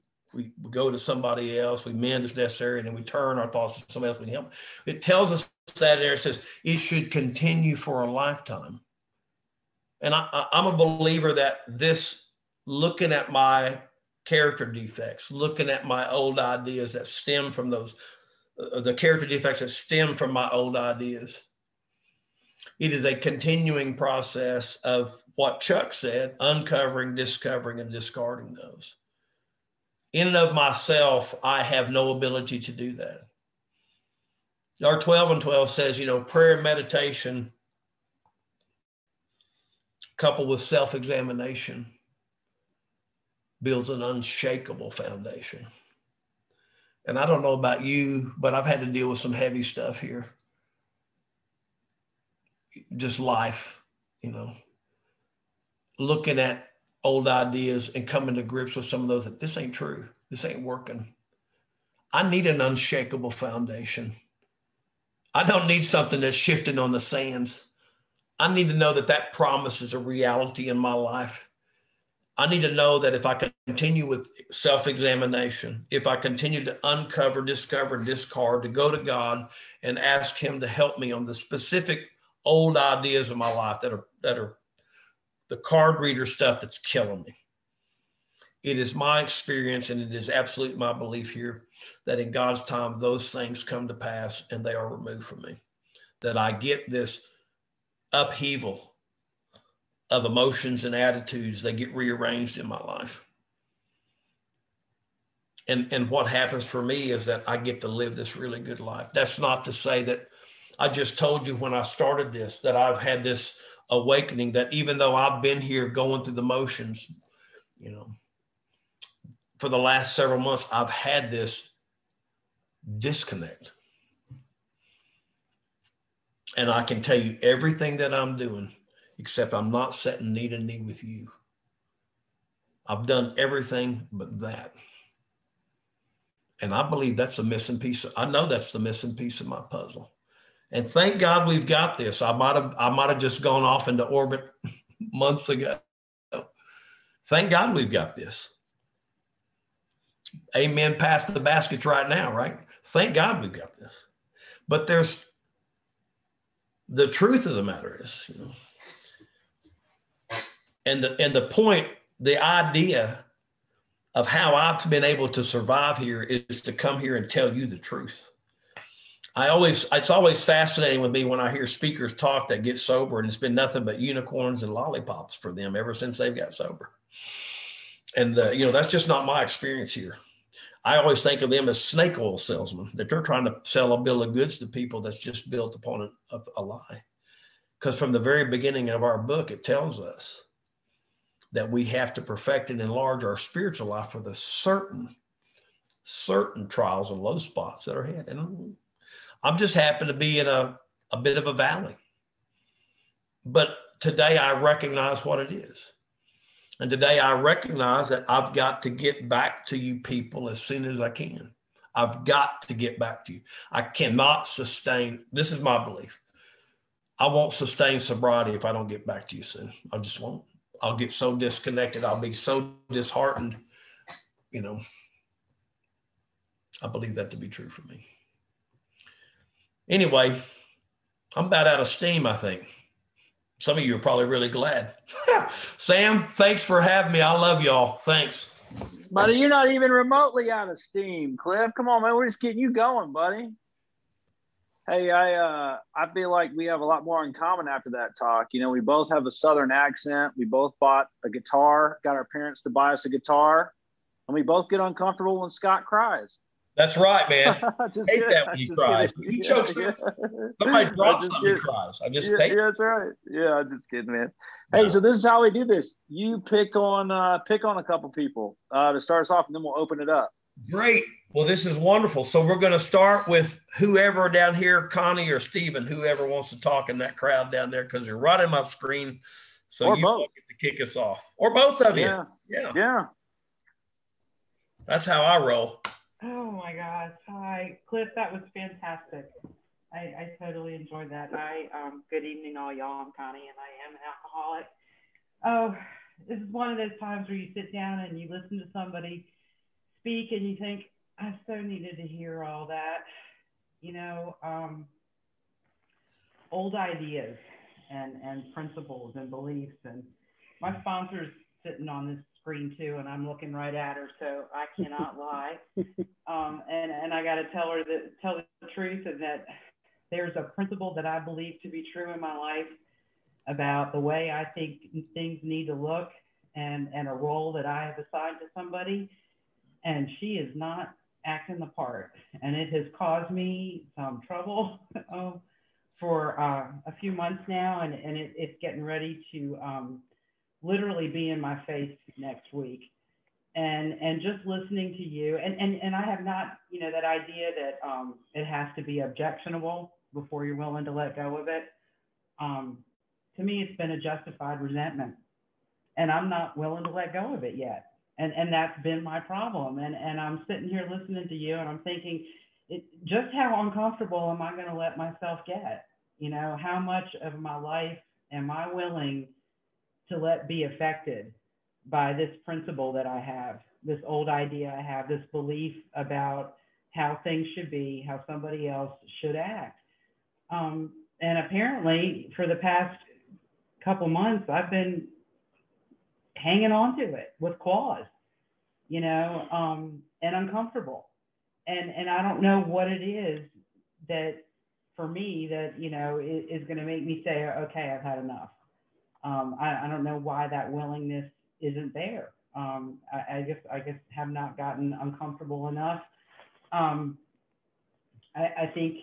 go to somebody else, we mend if necessary, and then we turn our thoughts to somebody else with him. It tells us that there. It says it should continue for a lifetime. And I'm a believer that this, looking at my character defects, looking at my old ideas that stem from those, the character defects that stem from my old ideas, It is a continuing process of what Chuck said, uncovering, discovering, and discarding those. In and of myself, I have no ability to do that. Our 12 and 12 says, prayer and meditation coupled with self-examination builds an unshakable foundation. And I don't know about you, but I've had to deal with some heavy stuff here. Just life, looking at old ideas and coming to grips with some of those that this ain't true. This ain't working. I need an unshakable foundation. I don't need something that's shifting on the sands. I need to know that that promise is a reality in my life. I need to know that if I continue with self-examination, if I continue to uncover, discover, discard, to go to God and ask him to help me on the specific old ideas of my life that are the card reader stuff that's killing me. It is my experience, and it is absolutely my belief here, that in God's time, those things come to pass and they are removed from me. That I get this upheaval of emotions and attitudes, they get rearranged in my life. And what happens for me is that I get to live this really good life. That's not to say that I just told you when I started this, that I've had this awakening, that even though I've been here going through the motions, for the last several months, I've had this disconnect. And I can tell you everything that I'm doing, except I'm not sitting knee to knee with you. I've done everything but that. And I believe that's the missing piece. I know that's the missing piece of my puzzle. And thank God we've got this. I might have just gone off into orbit months ago. Thank God we've got this. Amen. Pass the baskets right now, right? Thank God we've got this. But there's the truth of the matter is, and the point, the idea of how I've been able to survive here is to come here and tell you the truth. It's always fascinating with me when I hear speakers talk that get sober, and it's been nothing but unicorns and lollipops for them ever since they've got sober. And, that's just not my experience here. I always think of them as snake oil salesmen, that they're trying to sell a bill of goods to people that's just built upon a lie. Because from the very beginning of our book, it tells us that we have to perfect and enlarge our spiritual life for the certain trials and low spots that are ahead. And I'm just happen to be in a bit of a valley. But today I recognize what it is. And today I recognize that I've got to get back to you people as soon as I can. I've got to get back to you. I cannot sustain, this is my belief. I won't sustain sobriety if I don't get back to you soon. I just won't. I'll get so disconnected. I'll be so disheartened. I believe that to be true for me. Anyway, I'm about out of steam, I think. Some of you are probably really glad. Sam, thanks for having me. I love y'all. Thanks. Buddy, you're not even remotely out of steam, Cliff. Come on, man. We're just getting you going, buddy. Hey, I feel like we have a lot more in common after that talk. We both have a Southern accent. We both bought a guitar, got our parents to buy us a guitar, and we both get uncomfortable when Scott cries. That's right, man. I hate that when he cries. He chokes up. Somebody drops something, he cries. I just hate. Yeah, that's right. Yeah, I'm just kidding, man. Hey, so this is how we do this. You pick on a couple people to start us off, and then we'll open it up. Great. Well, this is wonderful. So we're going to start with whoever down here, Connie or Stephen, whoever wants to talk in that crowd down there, because you're right on my screen. So or you both. get to kick us off, or both of you. Yeah. That's how I roll. Oh my gosh. Hi, Cliff. That was fantastic. I totally enjoyed that. Good evening, all y'all. I'm Connie, and I am an alcoholic. Oh, this is one of those times where you sit down and you listen to somebody speak and you think, I so needed to hear all that. Old ideas and principles and beliefs. And my sponsor's sitting on this screen too, and I'm looking right at her, so I cannot lie. And I got to tell the truth, and that there's a principle that I believe to be true in my life about the way I think things need to look and a role that I have assigned to somebody. And she is not acting the part. And it has caused me some trouble for a few months now. And it's getting ready to literally be in my face next week. And just listening to you, and I have not, you know, that idea that it has to be objectionable before you're willing to let go of it. To me, it's been a justified resentment, and I'm not willing to let go of it yet. And that's been my problem. And I'm sitting here listening to you, and I'm thinking, just how uncomfortable am I going to let myself get? You know, how much of my life am I willing to let be affected by this principle that I have, this old idea I have, this belief about how things should be, how somebody else should act. And apparently for the past couple months, I've been hanging on to it with claws, you know, and uncomfortable. And I don't know what it is that for me that, you know, is going to make me say, okay, I've had enough. I don't know why that willingness isn't there. I guess have not gotten uncomfortable enough. I think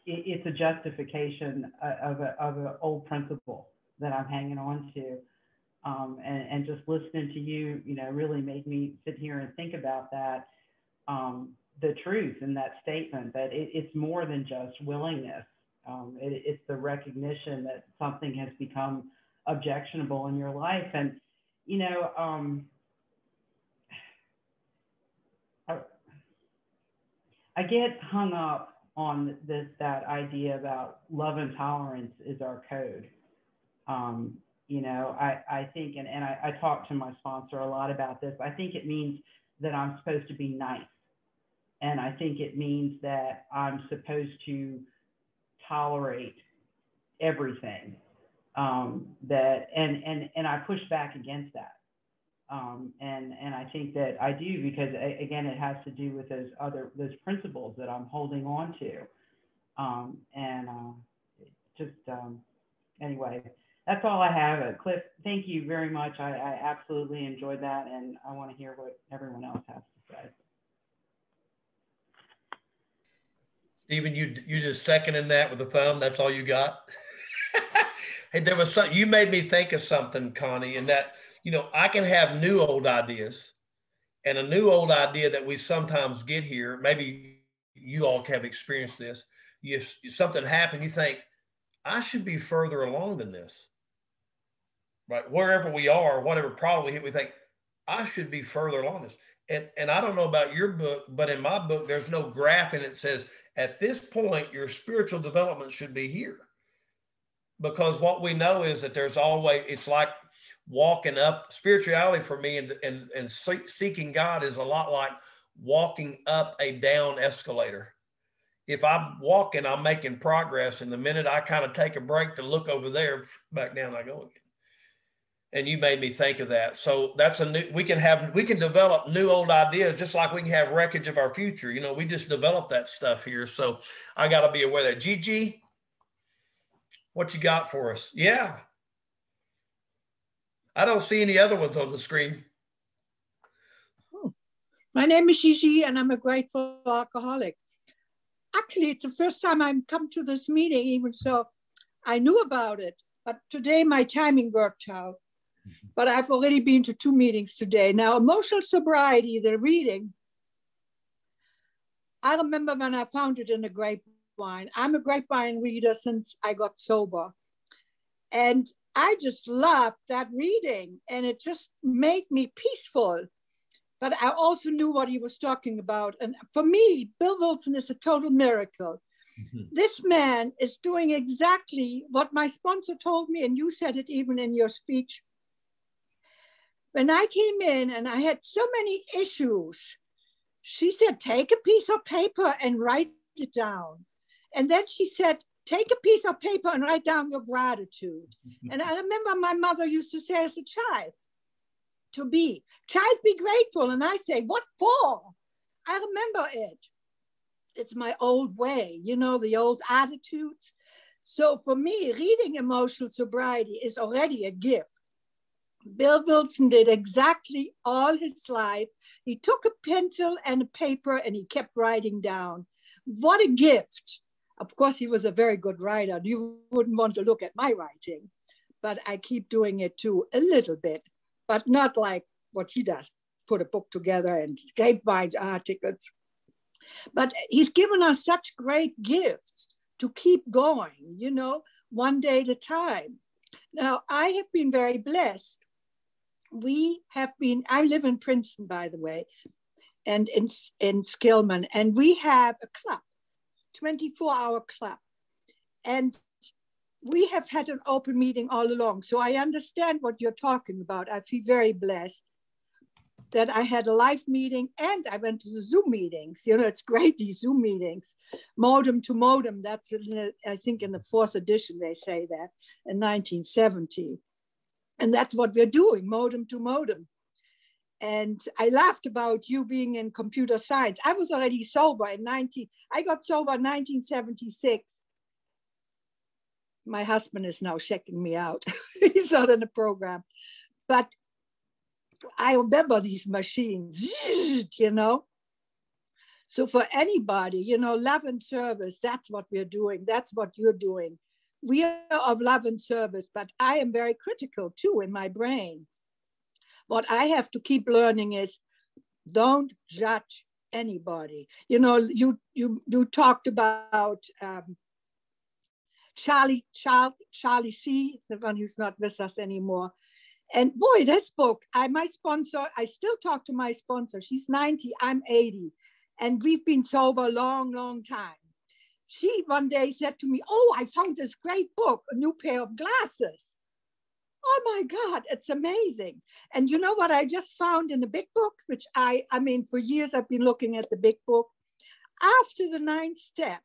it's a justification of an old principle that I'm hanging on to. And just listening to you, you know, really made me sit here and think about that, the truth in that statement, that it's more than just willingness. It's the recognition that something has become objectionable in your life. And, you know, I get hung up on that idea about love and tolerance is our code. You know, I think, and I talk to my sponsor a lot about this, I think it means that I'm supposed to be nice. And I think it means that I'm supposed to tolerate everything. That and I push back against that. And I think that I do, because again, it has to do with those principles that I'm holding on to. Anyway, that's all I have. Cliff, thank you very much. I absolutely enjoyed that, and I want to hear what everyone else has to say. Stephen, you just seconding that with a thumb. That's all you got. Hey, there was something you made me think of something, Connie, and that, you know, I can have new old ideas, and a new old idea that we sometimes get here. Maybe you all have experienced this. If something happened, you think, I should be further along than this, right? Wherever we are, whatever problem we hit, we think, I should be further along this. And I don't know about your book, but in my book, there's no graph in it that says, at this point, your spiritual development should be here. Because what we know is that there's always, it's like walking up. Spirituality for me and seeking God is a lot like walking up a down escalator. If I'm walking, I'm making progress. And the minute I kind of take a break to look over there, back down I go again. And you made me think of that. So that's we can develop new old ideas, just like we can have wreckage of our future. You know, we just develop that stuff here. So I got to be aware of that. Gigi, what you got for us? Yeah. I don't see any other ones on the screen. My name is Gigi, and I'm a grateful alcoholic. Actually, it's the first time I've come to this meeting, even so I knew about it. But today my timing worked out. But I've already been to 2 meetings today. Now, emotional sobriety, the reading, I remember when I found it in the grapevine. I'm a grapevine reader since I got sober. And I just loved that reading, and it just made me peaceful. But I also knew what he was talking about. And for me, Bill Wilson is a total miracle. Mm-hmm. This man is doing exactly what my sponsor told me, and you said it even in your speech. When I came in and I had so many issues, she said, take a piece of paper and write it down. And then she said, take a piece of paper and write down your gratitude. And I remember my mother used to say as a child, child, be grateful. And I say, what for? I remember it. it's my old way, you know, the old attitudes. So for me, reading Emotional Sobriety is already a gift. Bill Wilson did exactly all his life. He took a pencil and a paper and he kept writing down. What a gift. Of course, he was a very good writer. You wouldn't want to look at my writing, but I keep doing it too, a little bit, but not like what he does, put a book together and grapevine articles. But he's given us such great gifts to keep going, you know, one day at a time. Now, I have been very blessed. I live in Princeton, by the way, and in Skillman, and we have a club, 24-hour club. And we have had an open meeting all along. So I understand what you're talking about. I feel very blessed that I had a live meeting and I went to the Zoom meetings. You know, it's great, these Zoom meetings, modem to modem. That's, I think in the 4th edition, they say that in 1970. And that's what we're doing, modem to modem. And I laughed about you being in computer science. I was already sober I got sober in 1976. My husband is now checking me out. He's not in the program. But I remember these machines, you know. So for anybody, you know, love and service, that's what we're doing. That's what you're doing. We are of love and service, but I am very critical too in my brain. What I have to keep learning is don't judge anybody. You know, you talked about Charlie C., the one who's not with us anymore. And boy, this book, my sponsor, I still talk to my sponsor. She's 90, I'm 80. And we've been sober a long, long time. She one day said to me, oh, I found this great book, A New Pair of Glasses. Oh my God, it's amazing. And you know what I just found in the big book, which I mean, for years I've been looking at the big book. After the 9th step,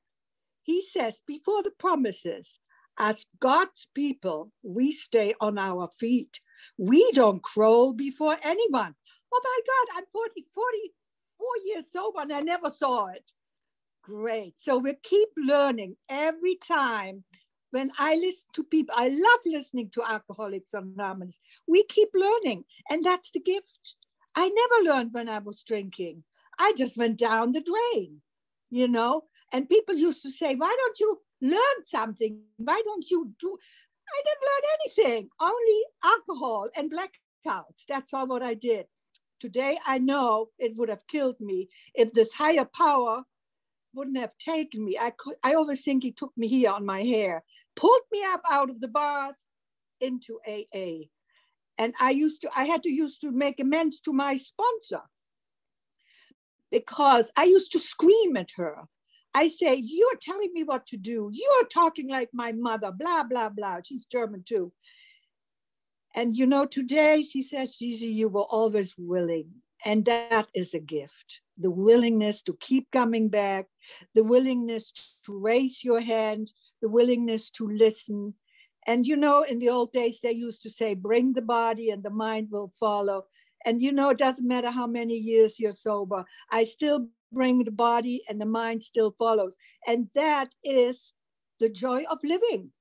he says, before the promises, as God's people, we stay on our feet. We don't crawl before anyone. Oh my God, I'm 44 years sober and I never saw it. Great. So we keep learning every time. When I listen to people, I love listening to Alcoholics Anonymous. We keep learning, and that's the gift. I never learned when I was drinking. I just went down the drain, you know? And people used to say, why don't you learn something? Why don't you do? I didn't learn anything, only alcohol and blackouts. That's all what I did. Today, I know it would have killed me if this higher power wouldn't have taken me. I always think he took me here on my hair, pulled me up out of the bars into AA. And I had to make amends to my sponsor because I used to scream at her. I say, you're telling me what to do. You're talking like my mother, blah, blah, blah. She's German too. And you know, today she says, Gigi, you were always willing. And that is a gift. The willingness to keep coming back, the willingness to raise your hand, the willingness to listen. And you know, in the old days, they used to say, bring the body and the mind will follow. And you know, it doesn't matter how many years you're sober. I still bring the body and the mind still follows. And that is the joy of living.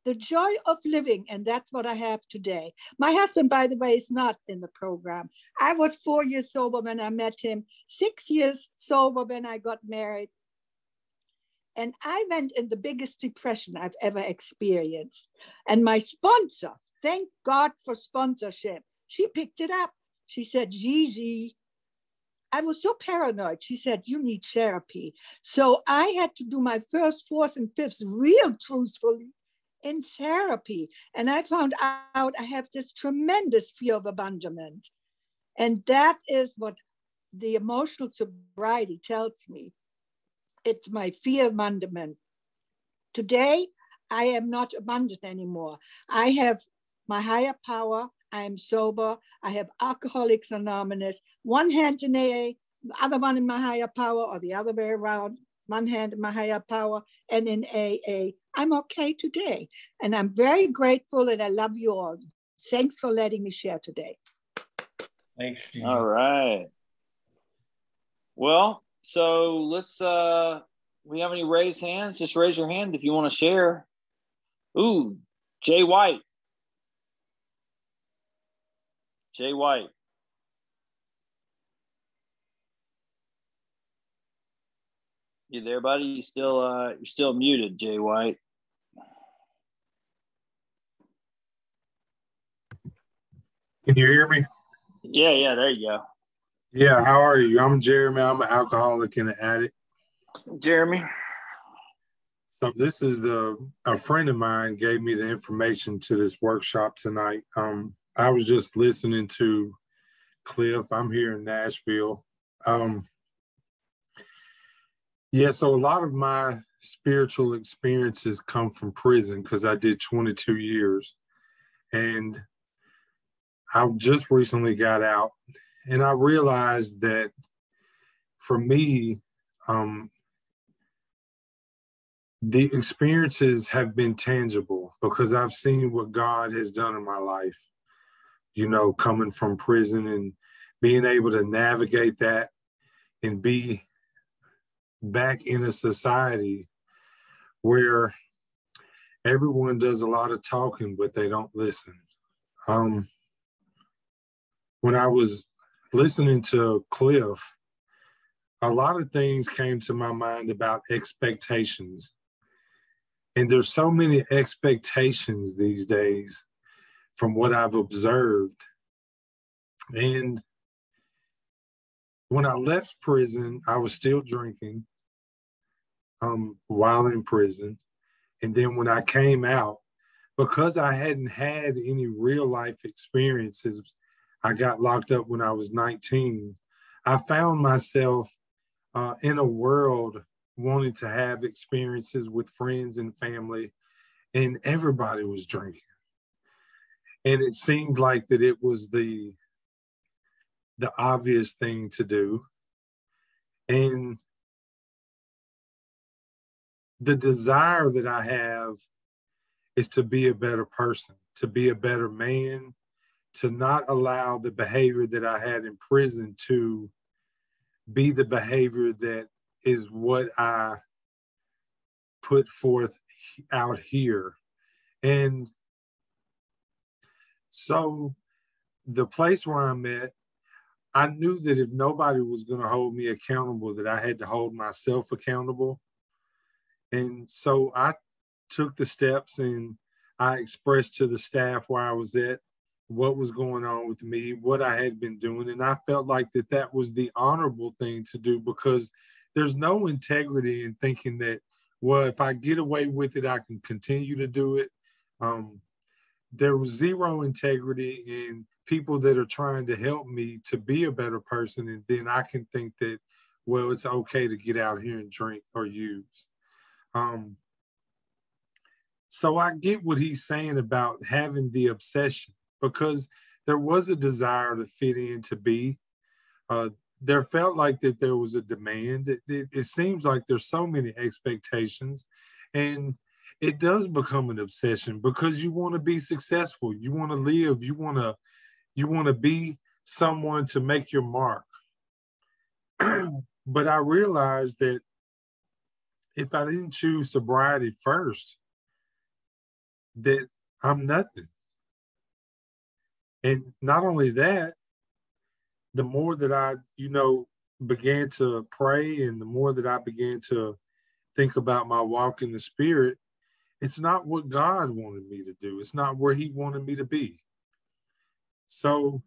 The joy of living, and that's what I have today. My husband, by the way, is not in the program. I was 4 years sober when I met him, 6 years sober when I got married. And I went in the biggest depression I've ever experienced. And my sponsor, thank God for sponsorship, she picked it up. She said, Gigi, I was so paranoid. She said, you need therapy. So I had to do my first, fourth, and fifth real truthfully in therapy. And I found out I have this tremendous fear of abandonment. And that is what the emotional sobriety tells me. It's my fear of abandonment. Today, I am not abandoned anymore. I have my higher power. I am sober. I have Alcoholics Anonymous. One hand in AA, the other one in my higher power, or the other way around. One hand in my higher power and in AA. I'm okay today. And I'm very grateful and I love you all. Thanks for letting me share today. Thanks, Gigi. All right. Well, So let's we have any raised hands? Just raise your hand if you want to share. Ooh, Jay White. Jay White. You there, buddy? You're still muted, Jay White. Can you hear me? Yeah, there you go. Yeah, how are you? I'm Jeremy. I'm an alcoholic and an addict. Jeremy. So this is a friend of mine gave me the information to this workshop tonight. I was just listening to Cliff. I'm here in Nashville. So a lot of my spiritual experiences come from prison because I did 22 years. And I just recently got out, and I realized that for me, the experiences have been tangible because I've seen what God has done in my life, coming from prison and being able to navigate that and be back in a society where everyone does a lot of talking, but they don't listen. When I was listening to Cliff, a lot of things came to my mind about expectations. And there's so many expectations these days from what I've observed. And when I left prison, I was still drinking while in prison. And then when I came out, because I hadn't had any real life experiences, I got locked up when I was 19. I found myself in a world wanting to have experiences with friends and family, and everybody was drinking. And it seemed like that it was the obvious thing to do. And the desire that I have is to be a better person, to be a better man, to not allow the behavior that I had in prison to be the behavior that is what I put forth out here. And so the place where I'm at, I knew that if nobody was going to hold me accountable, that I had to hold myself accountable. And so I took the steps and I expressed to the staff where I was at what was going on with me, what I had been doing. And I felt like that was the honorable thing to do, because there's no integrity in thinking that, well, if I get away with it, I can continue to do it. There was zero integrity in people that are trying to help me to be a better person. And then I can think that, well, it's okay to get out here and drink or use. So I get what he's saying about having the obsession, because there was a desire to fit in, to be. There felt like that there was a demand. It seems like there's so many expectations, and it does become an obsession because you want to be successful. You want to live. You want to be someone to make your mark. But I realized that if I didn't choose sobriety first, that I'm nothing. And not only that, the more that I, began to pray, and the more that I began to think about my walk in the Spirit, it's not what God wanted me to do. It's not where he wanted me to be. So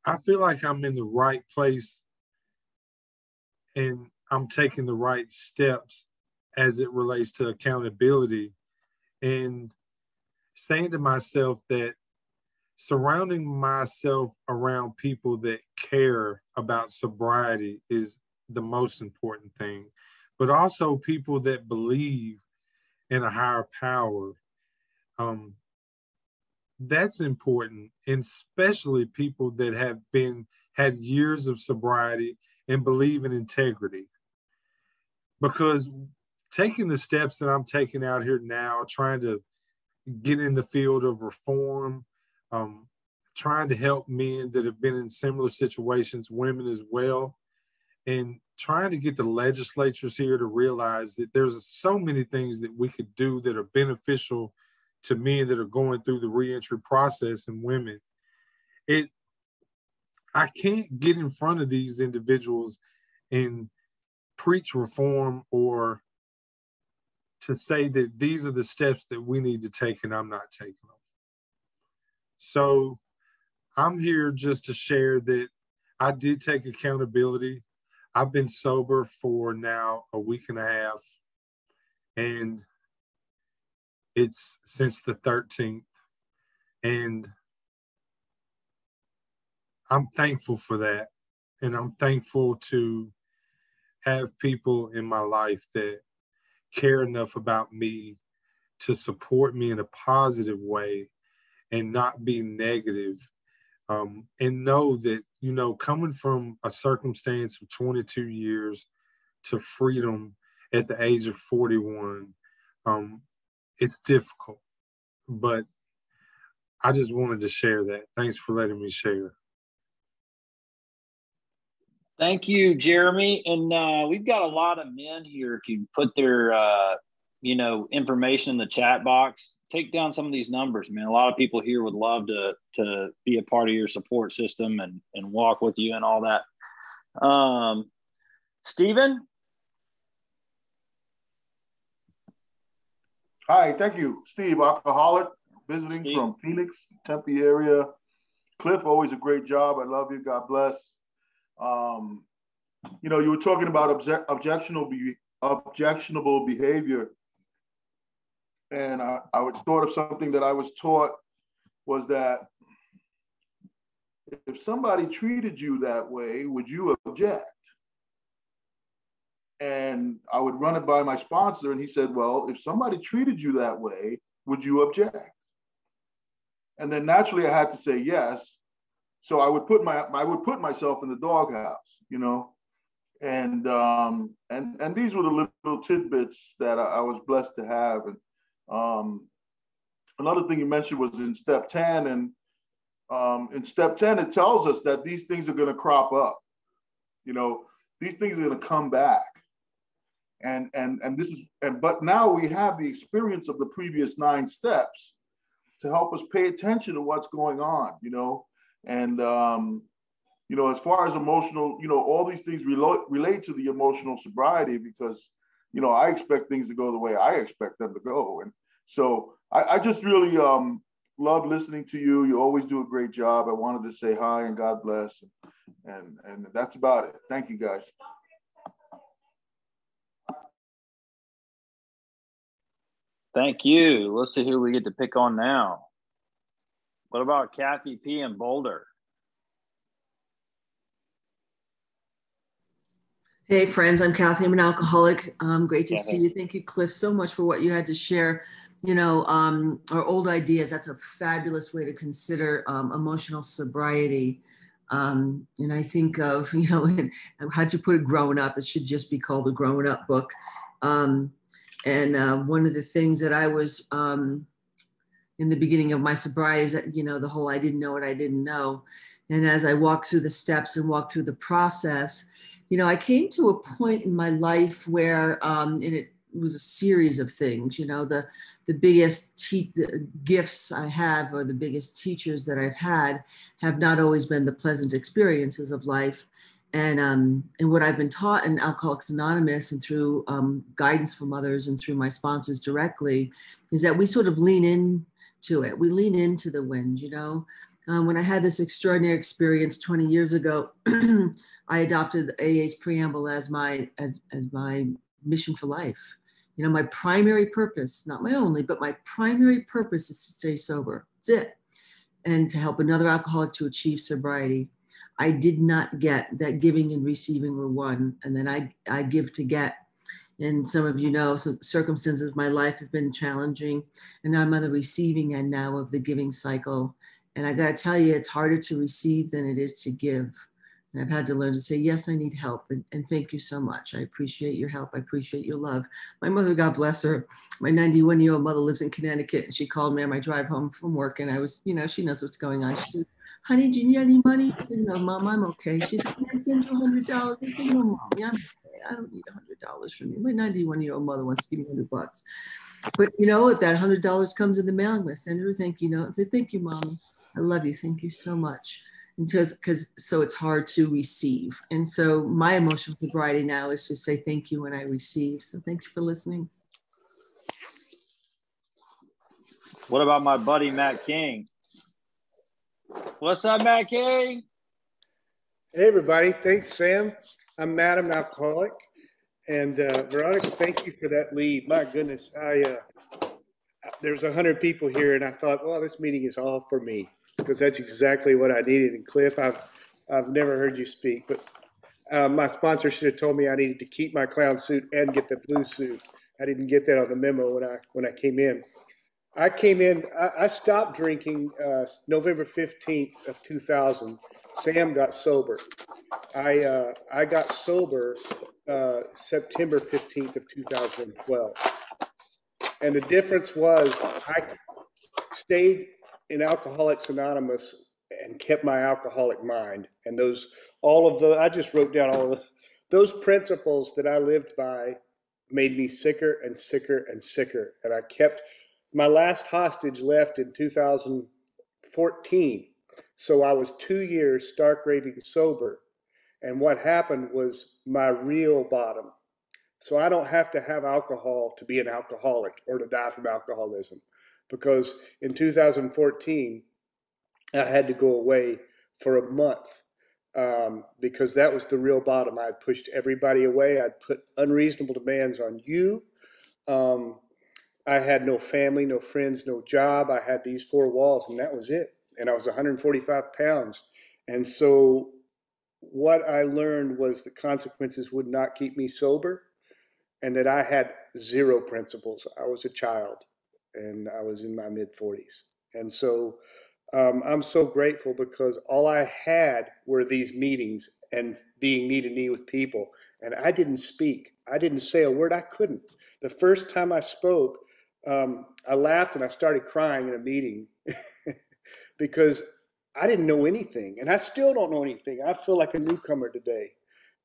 I feel like I'm in the right place and I'm taking the right steps as it relates to accountability, and saying to myself that surrounding myself around people that care about sobriety is the most important thing, but also people that believe in a higher power. That's important, and especially people that have had years of sobriety and believe in integrity. Because taking the steps that I'm taking out here now, trying to get in the field of reform, trying to help men that have been in similar situations, women as well, and trying to get the legislatures here to realize that there's so many things that we could do that are beneficial to men that are going through the reentry process and women. I can't get in front of these individuals and preach reform or to say that these are the steps that we need to take and I'm not taking them. So I'm here just to share that I did take accountability. I've been sober for now a week and a half, and it's since the 13th. And I'm thankful for that. And I'm thankful to have people in my life that care enough about me to support me in a positive way and not be negative. And know that, you know, coming from a circumstance of 22 years to freedom at the age of 41, it's difficult. But I just wanted to share that. Thanks for letting me share. Thank you, Jeremy. And we've got a lot of men here who put their, information in the chat box. Take down some of these numbers, man. A lot of people here would love to be a part of your support system and walk with you and all that. Stephen? Hi, thank you. Steve, alcoholic, visiting from Phoenix, Tempe area. Cliff, always a great job. I love you. God bless. You were talking about objectionable behavior. And I thought of something that I was taught was that if somebody treated you that way, would you object? And I would run it by my sponsor, and he said, well, if somebody treated you that way, would you object? And then naturally I had to say yes. So I would put myself in the doghouse, you know, and these were the little tidbits that I was blessed to have. And another thing you mentioned was in step 10, and in step 10, it tells us that these things are going to crop up. You know, these things are going to come back. But now we have the experience of the previous 9 steps to help us pay attention to what's going on, you know. And, as far as emotional, all these things relate to the emotional sobriety because, I expect things to go the way I expect them to go. And so I just really love listening to you. You always do a great job. I wanted to say hi and God bless. And that's about it. Thank you, guys. Thank you. Let's see who we get to pick on now. What about Kathy P. in Boulder? Hey friends, I'm Kathy. I'm an alcoholic. Great to see you. Thank you, Cliff, so much for what you had to share. Our old ideas, that's a fabulous way to consider emotional sobriety. And I think of, how'd you put it growing up? It should just be called the Growing Up book. And one of the things that I was in the beginning of my sobriety is that, the whole I didn't know what I didn't know. And as I walked through the steps and walked through the process, I came to a point in my life where, and it was a series of things, the biggest gifts I have, or the biggest teachers that I've had, have not always been the pleasant experiences of life. And what I've been taught in Alcoholics Anonymous and through guidance from others and through my sponsors directly is that we sort of lean into it. We lean into the wind, When I had this extraordinary experience 20 years ago, I adopted AA's preamble as my mission for life. My primary purpose, not my only, but my primary purpose is to stay sober. That's it. And to help another alcoholic to achieve sobriety. I did not get that giving and receiving were one. And then I give to get. And some of some circumstances of my life have been challenging. And I'm on the receiving end now of the giving cycle. And I got to tell you, it's harder to receive than it is to give. And I've had to learn to say, yes, I need help. And thank you so much. I appreciate your help. I appreciate your love. My mother, God bless her, my 91-year-old mother lives in Connecticut. And she called me on my drive home from work. And I was, she knows what's going on. She said, honey, do you need any money? I said, no, Mom, I'm okay. She said, can I send you $100? I said, no, Mom, yeah, I'm okay. I don't need $100 from you. My 91-year-old mother wants to give me $100. But you know, if that $100 comes in the mail, I'm going to send her a thank you note and say, thank you, Mom. I love you. Thank you so much. And so it's hard to receive. And so my emotional sobriety now is to say thank you when I receive. So thank you for listening. What about my buddy, Matt King? What's up, Matt King? Hey, everybody. Thanks, Sam. I'm Matt. I'm an alcoholic. And Veronica, thank you for that lead. My goodness, there's 100 people here, and I thought, well, this meeting is all for me, because that's exactly what I needed. And Cliff, I've never heard you speak, but my sponsor should have told me I needed to keep my clown suit and get the blue suit. I didn't get that on the memo when I came in. I stopped drinking November 15th of 2000. Sam got sober. I got sober September 15th of 2012. And the difference was I stayed in Alcoholics Anonymous and kept my alcoholic mind. And I just wrote down all of those principles that I lived by made me sicker and sicker and sicker. And I kept, my last hostage left in 2014. So I was 2 years stark raving sober. And what happened was my real bottom. So I don't have to have alcohol to be an alcoholic or to die from alcoholism. Because in 2014, I had to go away for a month because that was the real bottom. I had pushed everybody away. I'd put unreasonable demands on you. I had no family, no friends, no job. I had these four walls, and that was it. And I was 145 pounds. And so what I learned was the consequences would not keep me sober, and that I had zero principles. I was a child, and I was in my mid-40s. And so I'm so grateful, because all I had were these meetings and being knee to knee with people. And I didn't speak. I didn't say a word. I couldn't. The first time I spoke, I laughed and I started crying in a meeting because I didn't know anything. And I still don't know anything. I feel like a newcomer today.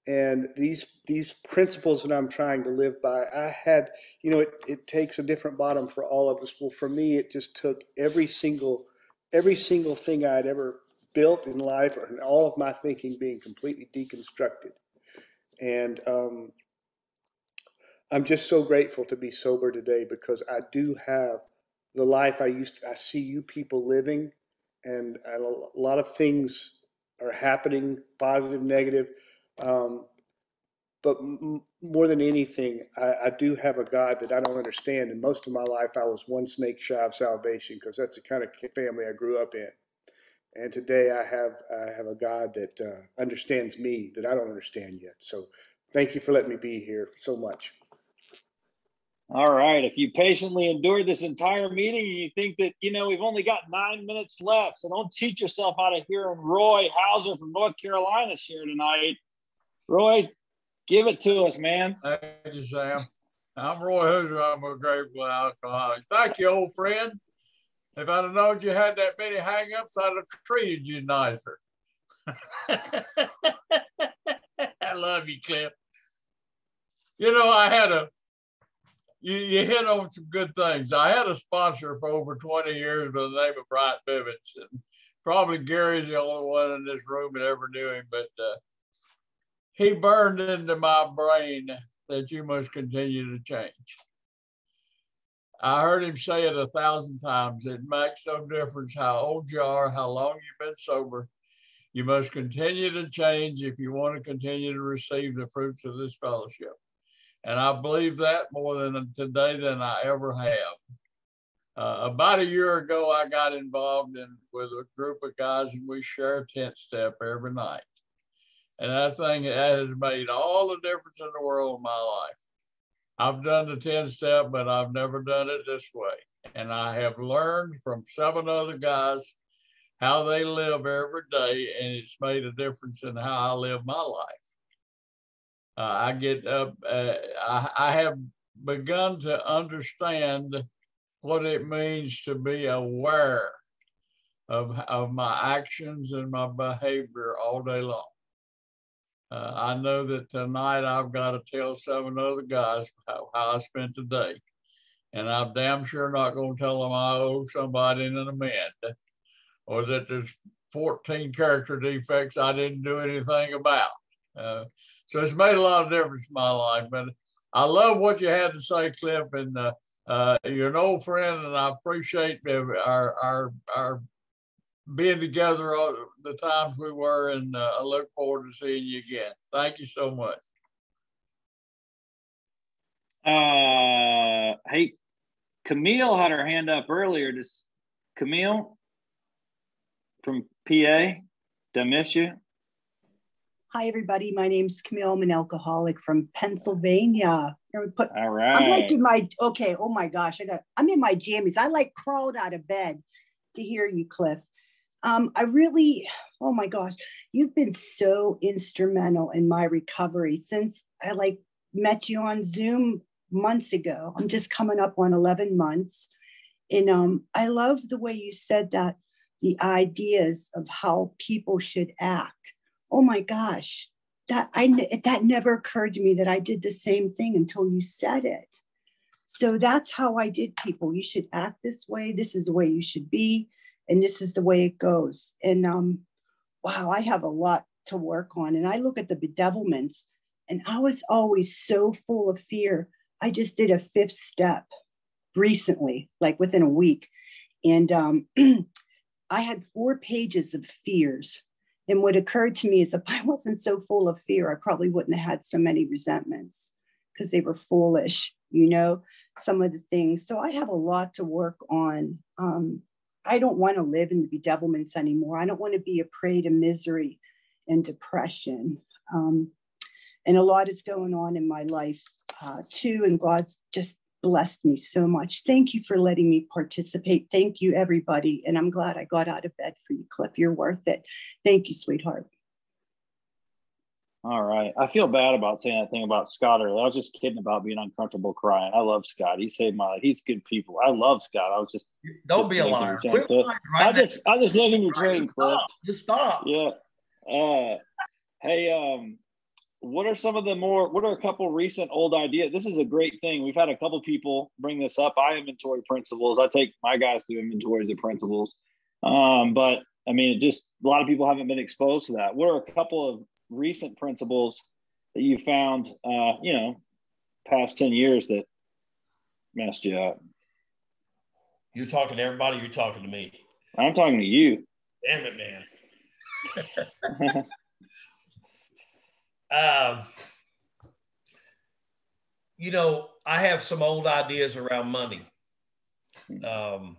And these principles that I'm trying to live by, I had, it takes a different bottom for all of us. Well, for me, it just took every single thing I'd ever built in life, and all of my thinking being completely deconstructed. And I'm just so grateful to be sober today, because I do have the life I see you people living, and a lot of things are happening, positive, negative. But more than anything, I do have a God that I don't understand. And most of my life, I was one snake shy of salvation, because that's the kind of family I grew up in. And today I have a God that understands me that I don't understand yet. So thank you for letting me be here so much. All right. If you patiently endured this entire meeting and you think that, we've only got 9 minutes left, so don't cheat yourself out of hearing Roy Hauser from North Carolina share tonight. Roy, give it to us, man. Thank you, Sam. I'm Roy Hauser. I'm a grateful alcoholic. Thank you, old friend. If I'd have known you had that many hang-ups, I'd have treated you nicer. I love you, Cliff. You hit on some good things. I had a sponsor for over 20 years by the name of Brian Bivens. And probably Gary's the only one in this room that ever knew him, but he burned into my brain that you must continue to change. I heard him say it 1,000 times. It makes no difference how old you are, how long you've been sober. You must continue to change if you want to continue to receive the fruits of this fellowship. And I believe that more today than I ever have. About a year ago, I got involved with a group of guys, and we share a 10th step every night. And that has made all the difference in the world in my life. I've done the 10th step, but I've never done it this way. And I have learned from 7 other guys how they live every day, and it's made a difference in how I live my life. I have begun to understand what it means to be aware of my actions and my behavior all day long. I know that tonight I've got to tell 7 other guys how I spent the day. And I'm damn sure not going to tell them I owe somebody an amend, or that there's 14 character defects I didn't do anything about. So it's made a lot of difference in my life. But I love what you had to say, Cliff, and you're an old friend, and I appreciate our being together all the times we were, and I look forward to seeing you again. Thank you so much. Hey, Camille had her hand up earlier. Just Camille from PA, did I miss you? Hi, everybody. My name's Camille. I'm an alcoholic from Pennsylvania. All right. I'm like in my, okay, oh my gosh, I'm in my jammies. I like crawled out of bed to hear you, Cliff. I really, oh my gosh, you've been so instrumental in my recovery since I met you on Zoom months ago. I'm just coming up on 11 months. And I love the way you said that, the ideas of how people should act. Oh my gosh, that never occurred to me that I did the same thing until you said it. So that's how I did people. You should act this way. This is the way you should be. And this is the way it goes. And wow, I have a lot to work on. And I look at the bedevilments, and I was always so full of fear. I just did a 5th step recently, like within a week. And I had 4 pages of fears. And what occurred to me is if I wasn't so full of fear, I probably wouldn't have had so many resentments because they were foolish, some of the things. So I have a lot to work on. I don't want to live in the bedevilments anymore. I don't want to be a prey to misery and depression. And a lot is going on in my life too. And God's just blessed me so much. Thank you for letting me participate. Thank you, everybody. And I'm glad I got out of bed for you, Cliff. You're worth it. Thank you, sweetheart. All right. I feel bad about saying that thing about Scott earlier. I was just kidding about being uncomfortable crying. I love Scott. He saved my life. He's good people. I love Scott. I was just don't be a liar. Quit lying right now. I just letting you train, Cliff. Just stop. Yeah. Hey, what are a couple recent old ideas? This is a great thing. We've had a couple people bring this up. I inventory principles. I take my guys through inventories of principles. But I mean, a lot of people haven't been exposed to that. What are a couple of recent principles that you found, past 10 years that messed you up? You talking to everybody? You're talking to me? I'm talking to you. Damn it, man. I have some old ideas around money. I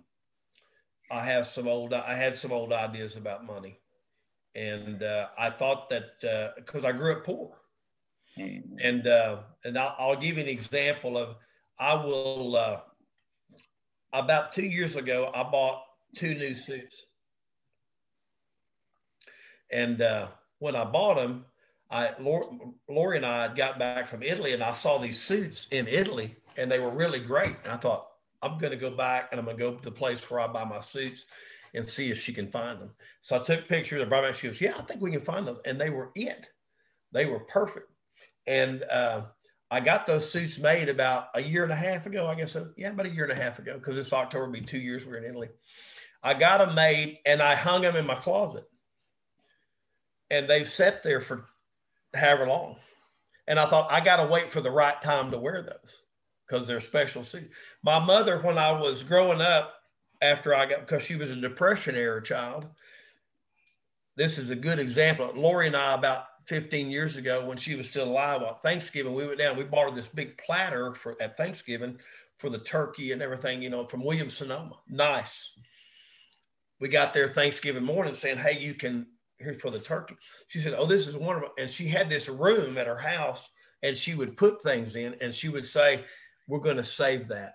had some old ideas about money. And I thought that because I grew up poor. And I'll give you an example of, about 2 years ago, I bought 2 new suits. And when I bought them, Lori and I had got back from Italy, and I saw these suits in Italy, and they were really great. And I thought, I'm going to go back, and I'm going to go to the place where I buy my suits and see if she can find them. So I took pictures of brought back. She goes, yeah, I think we can find them. And they were it. They were perfect. And I got those suits made about a year and a half ago, I guess. Yeah, about a year and a half ago, because this October will be 2 years we're in Italy. I got them made, and I hung them in my closet. And they've sat there for however long. And I thought, I got to wait for the right time to wear those because they're special suits. My mother, when I was growing up, because she was a Depression era child, this is a good example. Lori and I, about 15 years ago, when she was still alive, on Thanksgiving, we went down, we bought her this big platter at Thanksgiving for the turkey and everything, from Williams-Sonoma. Nice. We got there Thanksgiving morning saying, hey, here's for the turkey. She said, oh, this is wonderful. And she had this room at her house, and she would put things in, and she would say, we're going to save that.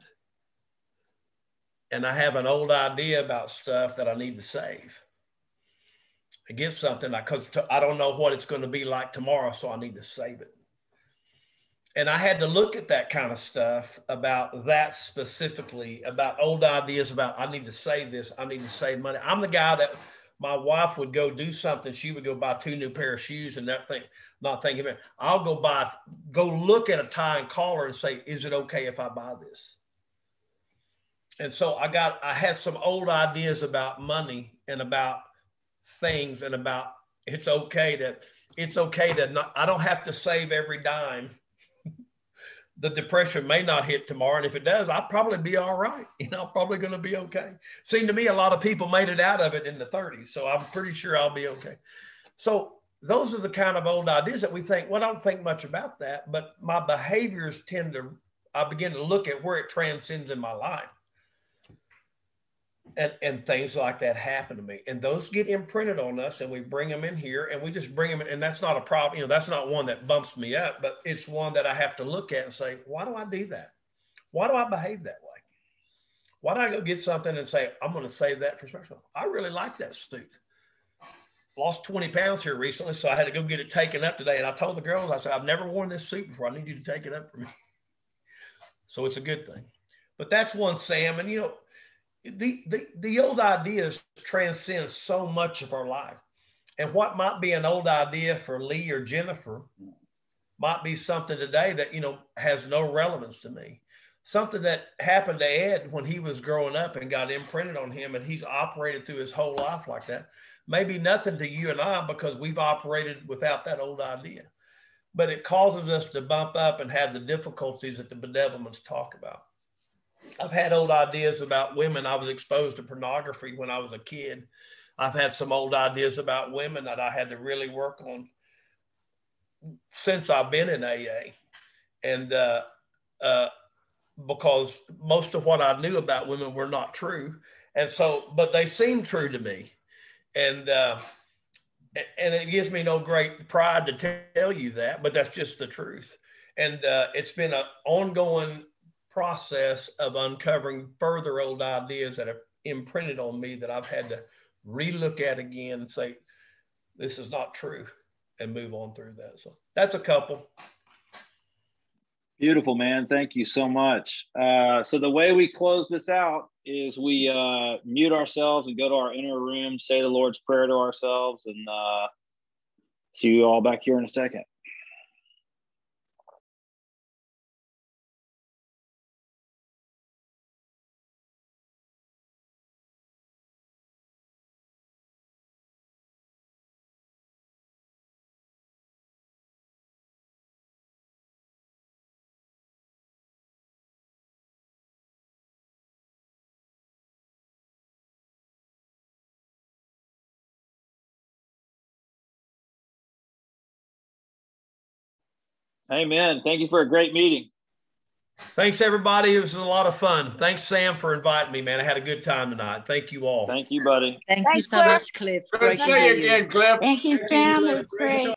And I have an old idea about stuff that I need to save. I get something because I don't know what it's going to be like tomorrow, so I need to save it. And I had to look at that kind of stuff about that specifically, about old ideas about I need to save this, I need to save money. I'm the guy that my wife would go do something. She would go buy 2 new pair of shoes and that thing, not thinking about it. I'll go look at a tie and collar and say, is it okay if I buy this? And so I had some old ideas about money and about things and about it's okay that not, I don't have to save every dime. The depression may not hit tomorrow. And if it does, I'll probably be all right. You know, I'm probably going to be okay. Seemed to me a lot of people made it out of it in the 30s. So I'm pretty sure I'll be okay. So those are the kind of old ideas that we think, well, I don't think much about that, but my behaviors I begin to look at where it transcends in my life. And things like that happen to me. And those get imprinted on us and we bring them in here and we just bring them in. And that's not a problem. You know, that's not one that bumps me up, but it's one that I have to look at and say, why do I do that? Why do I behave that way? Why do I go get something and say, I'm going to save that for special? I really like that suit. Lost 20 pounds here recently. So I had to go get it taken up today. And I told the girls, I said, I've never worn this suit before. I need you to take it up for me. So it's a good thing. But that's one, Sam. And, you know, the old ideas transcend so much of our life. And what might be an old idea for Lee or Jennifer might be something today that, you know, has no relevance to me. Something that happened to Ed when he was growing up and got imprinted on him and he's operated through his whole life like that. Maybe nothing to you and I because we've operated without that old idea. But it causes us to bump up and have the difficulties that the bedevilments talk about. I've had old ideas about women. I was exposed to pornography when I was a kid. I've had some old ideas about women that I had to really work on since I've been in AA. And because most of what I knew about women were not true. And so, but they seem true to me. And it gives me no great pride to tell you that, but that's just the truth. And it's been an ongoing process of uncovering further old ideas that have imprinted on me that I've had to relook at again and say, this is not true, and move on through that. So that's a couple. Beautiful, man. Thank you so much. So the way we close this out is we mute ourselves and go to our inner room, say the Lord's Prayer to ourselves, and see you all back here in a second. Amen. Thank you for a great meeting. Thanks, everybody. It was a lot of fun. Thanks, Sam, for inviting me, man. I had a good time tonight. Thank you all. Thank you, buddy. Thank you so much, Cliff. Good to see you again, Cliff. Thank you, Sam. It was great.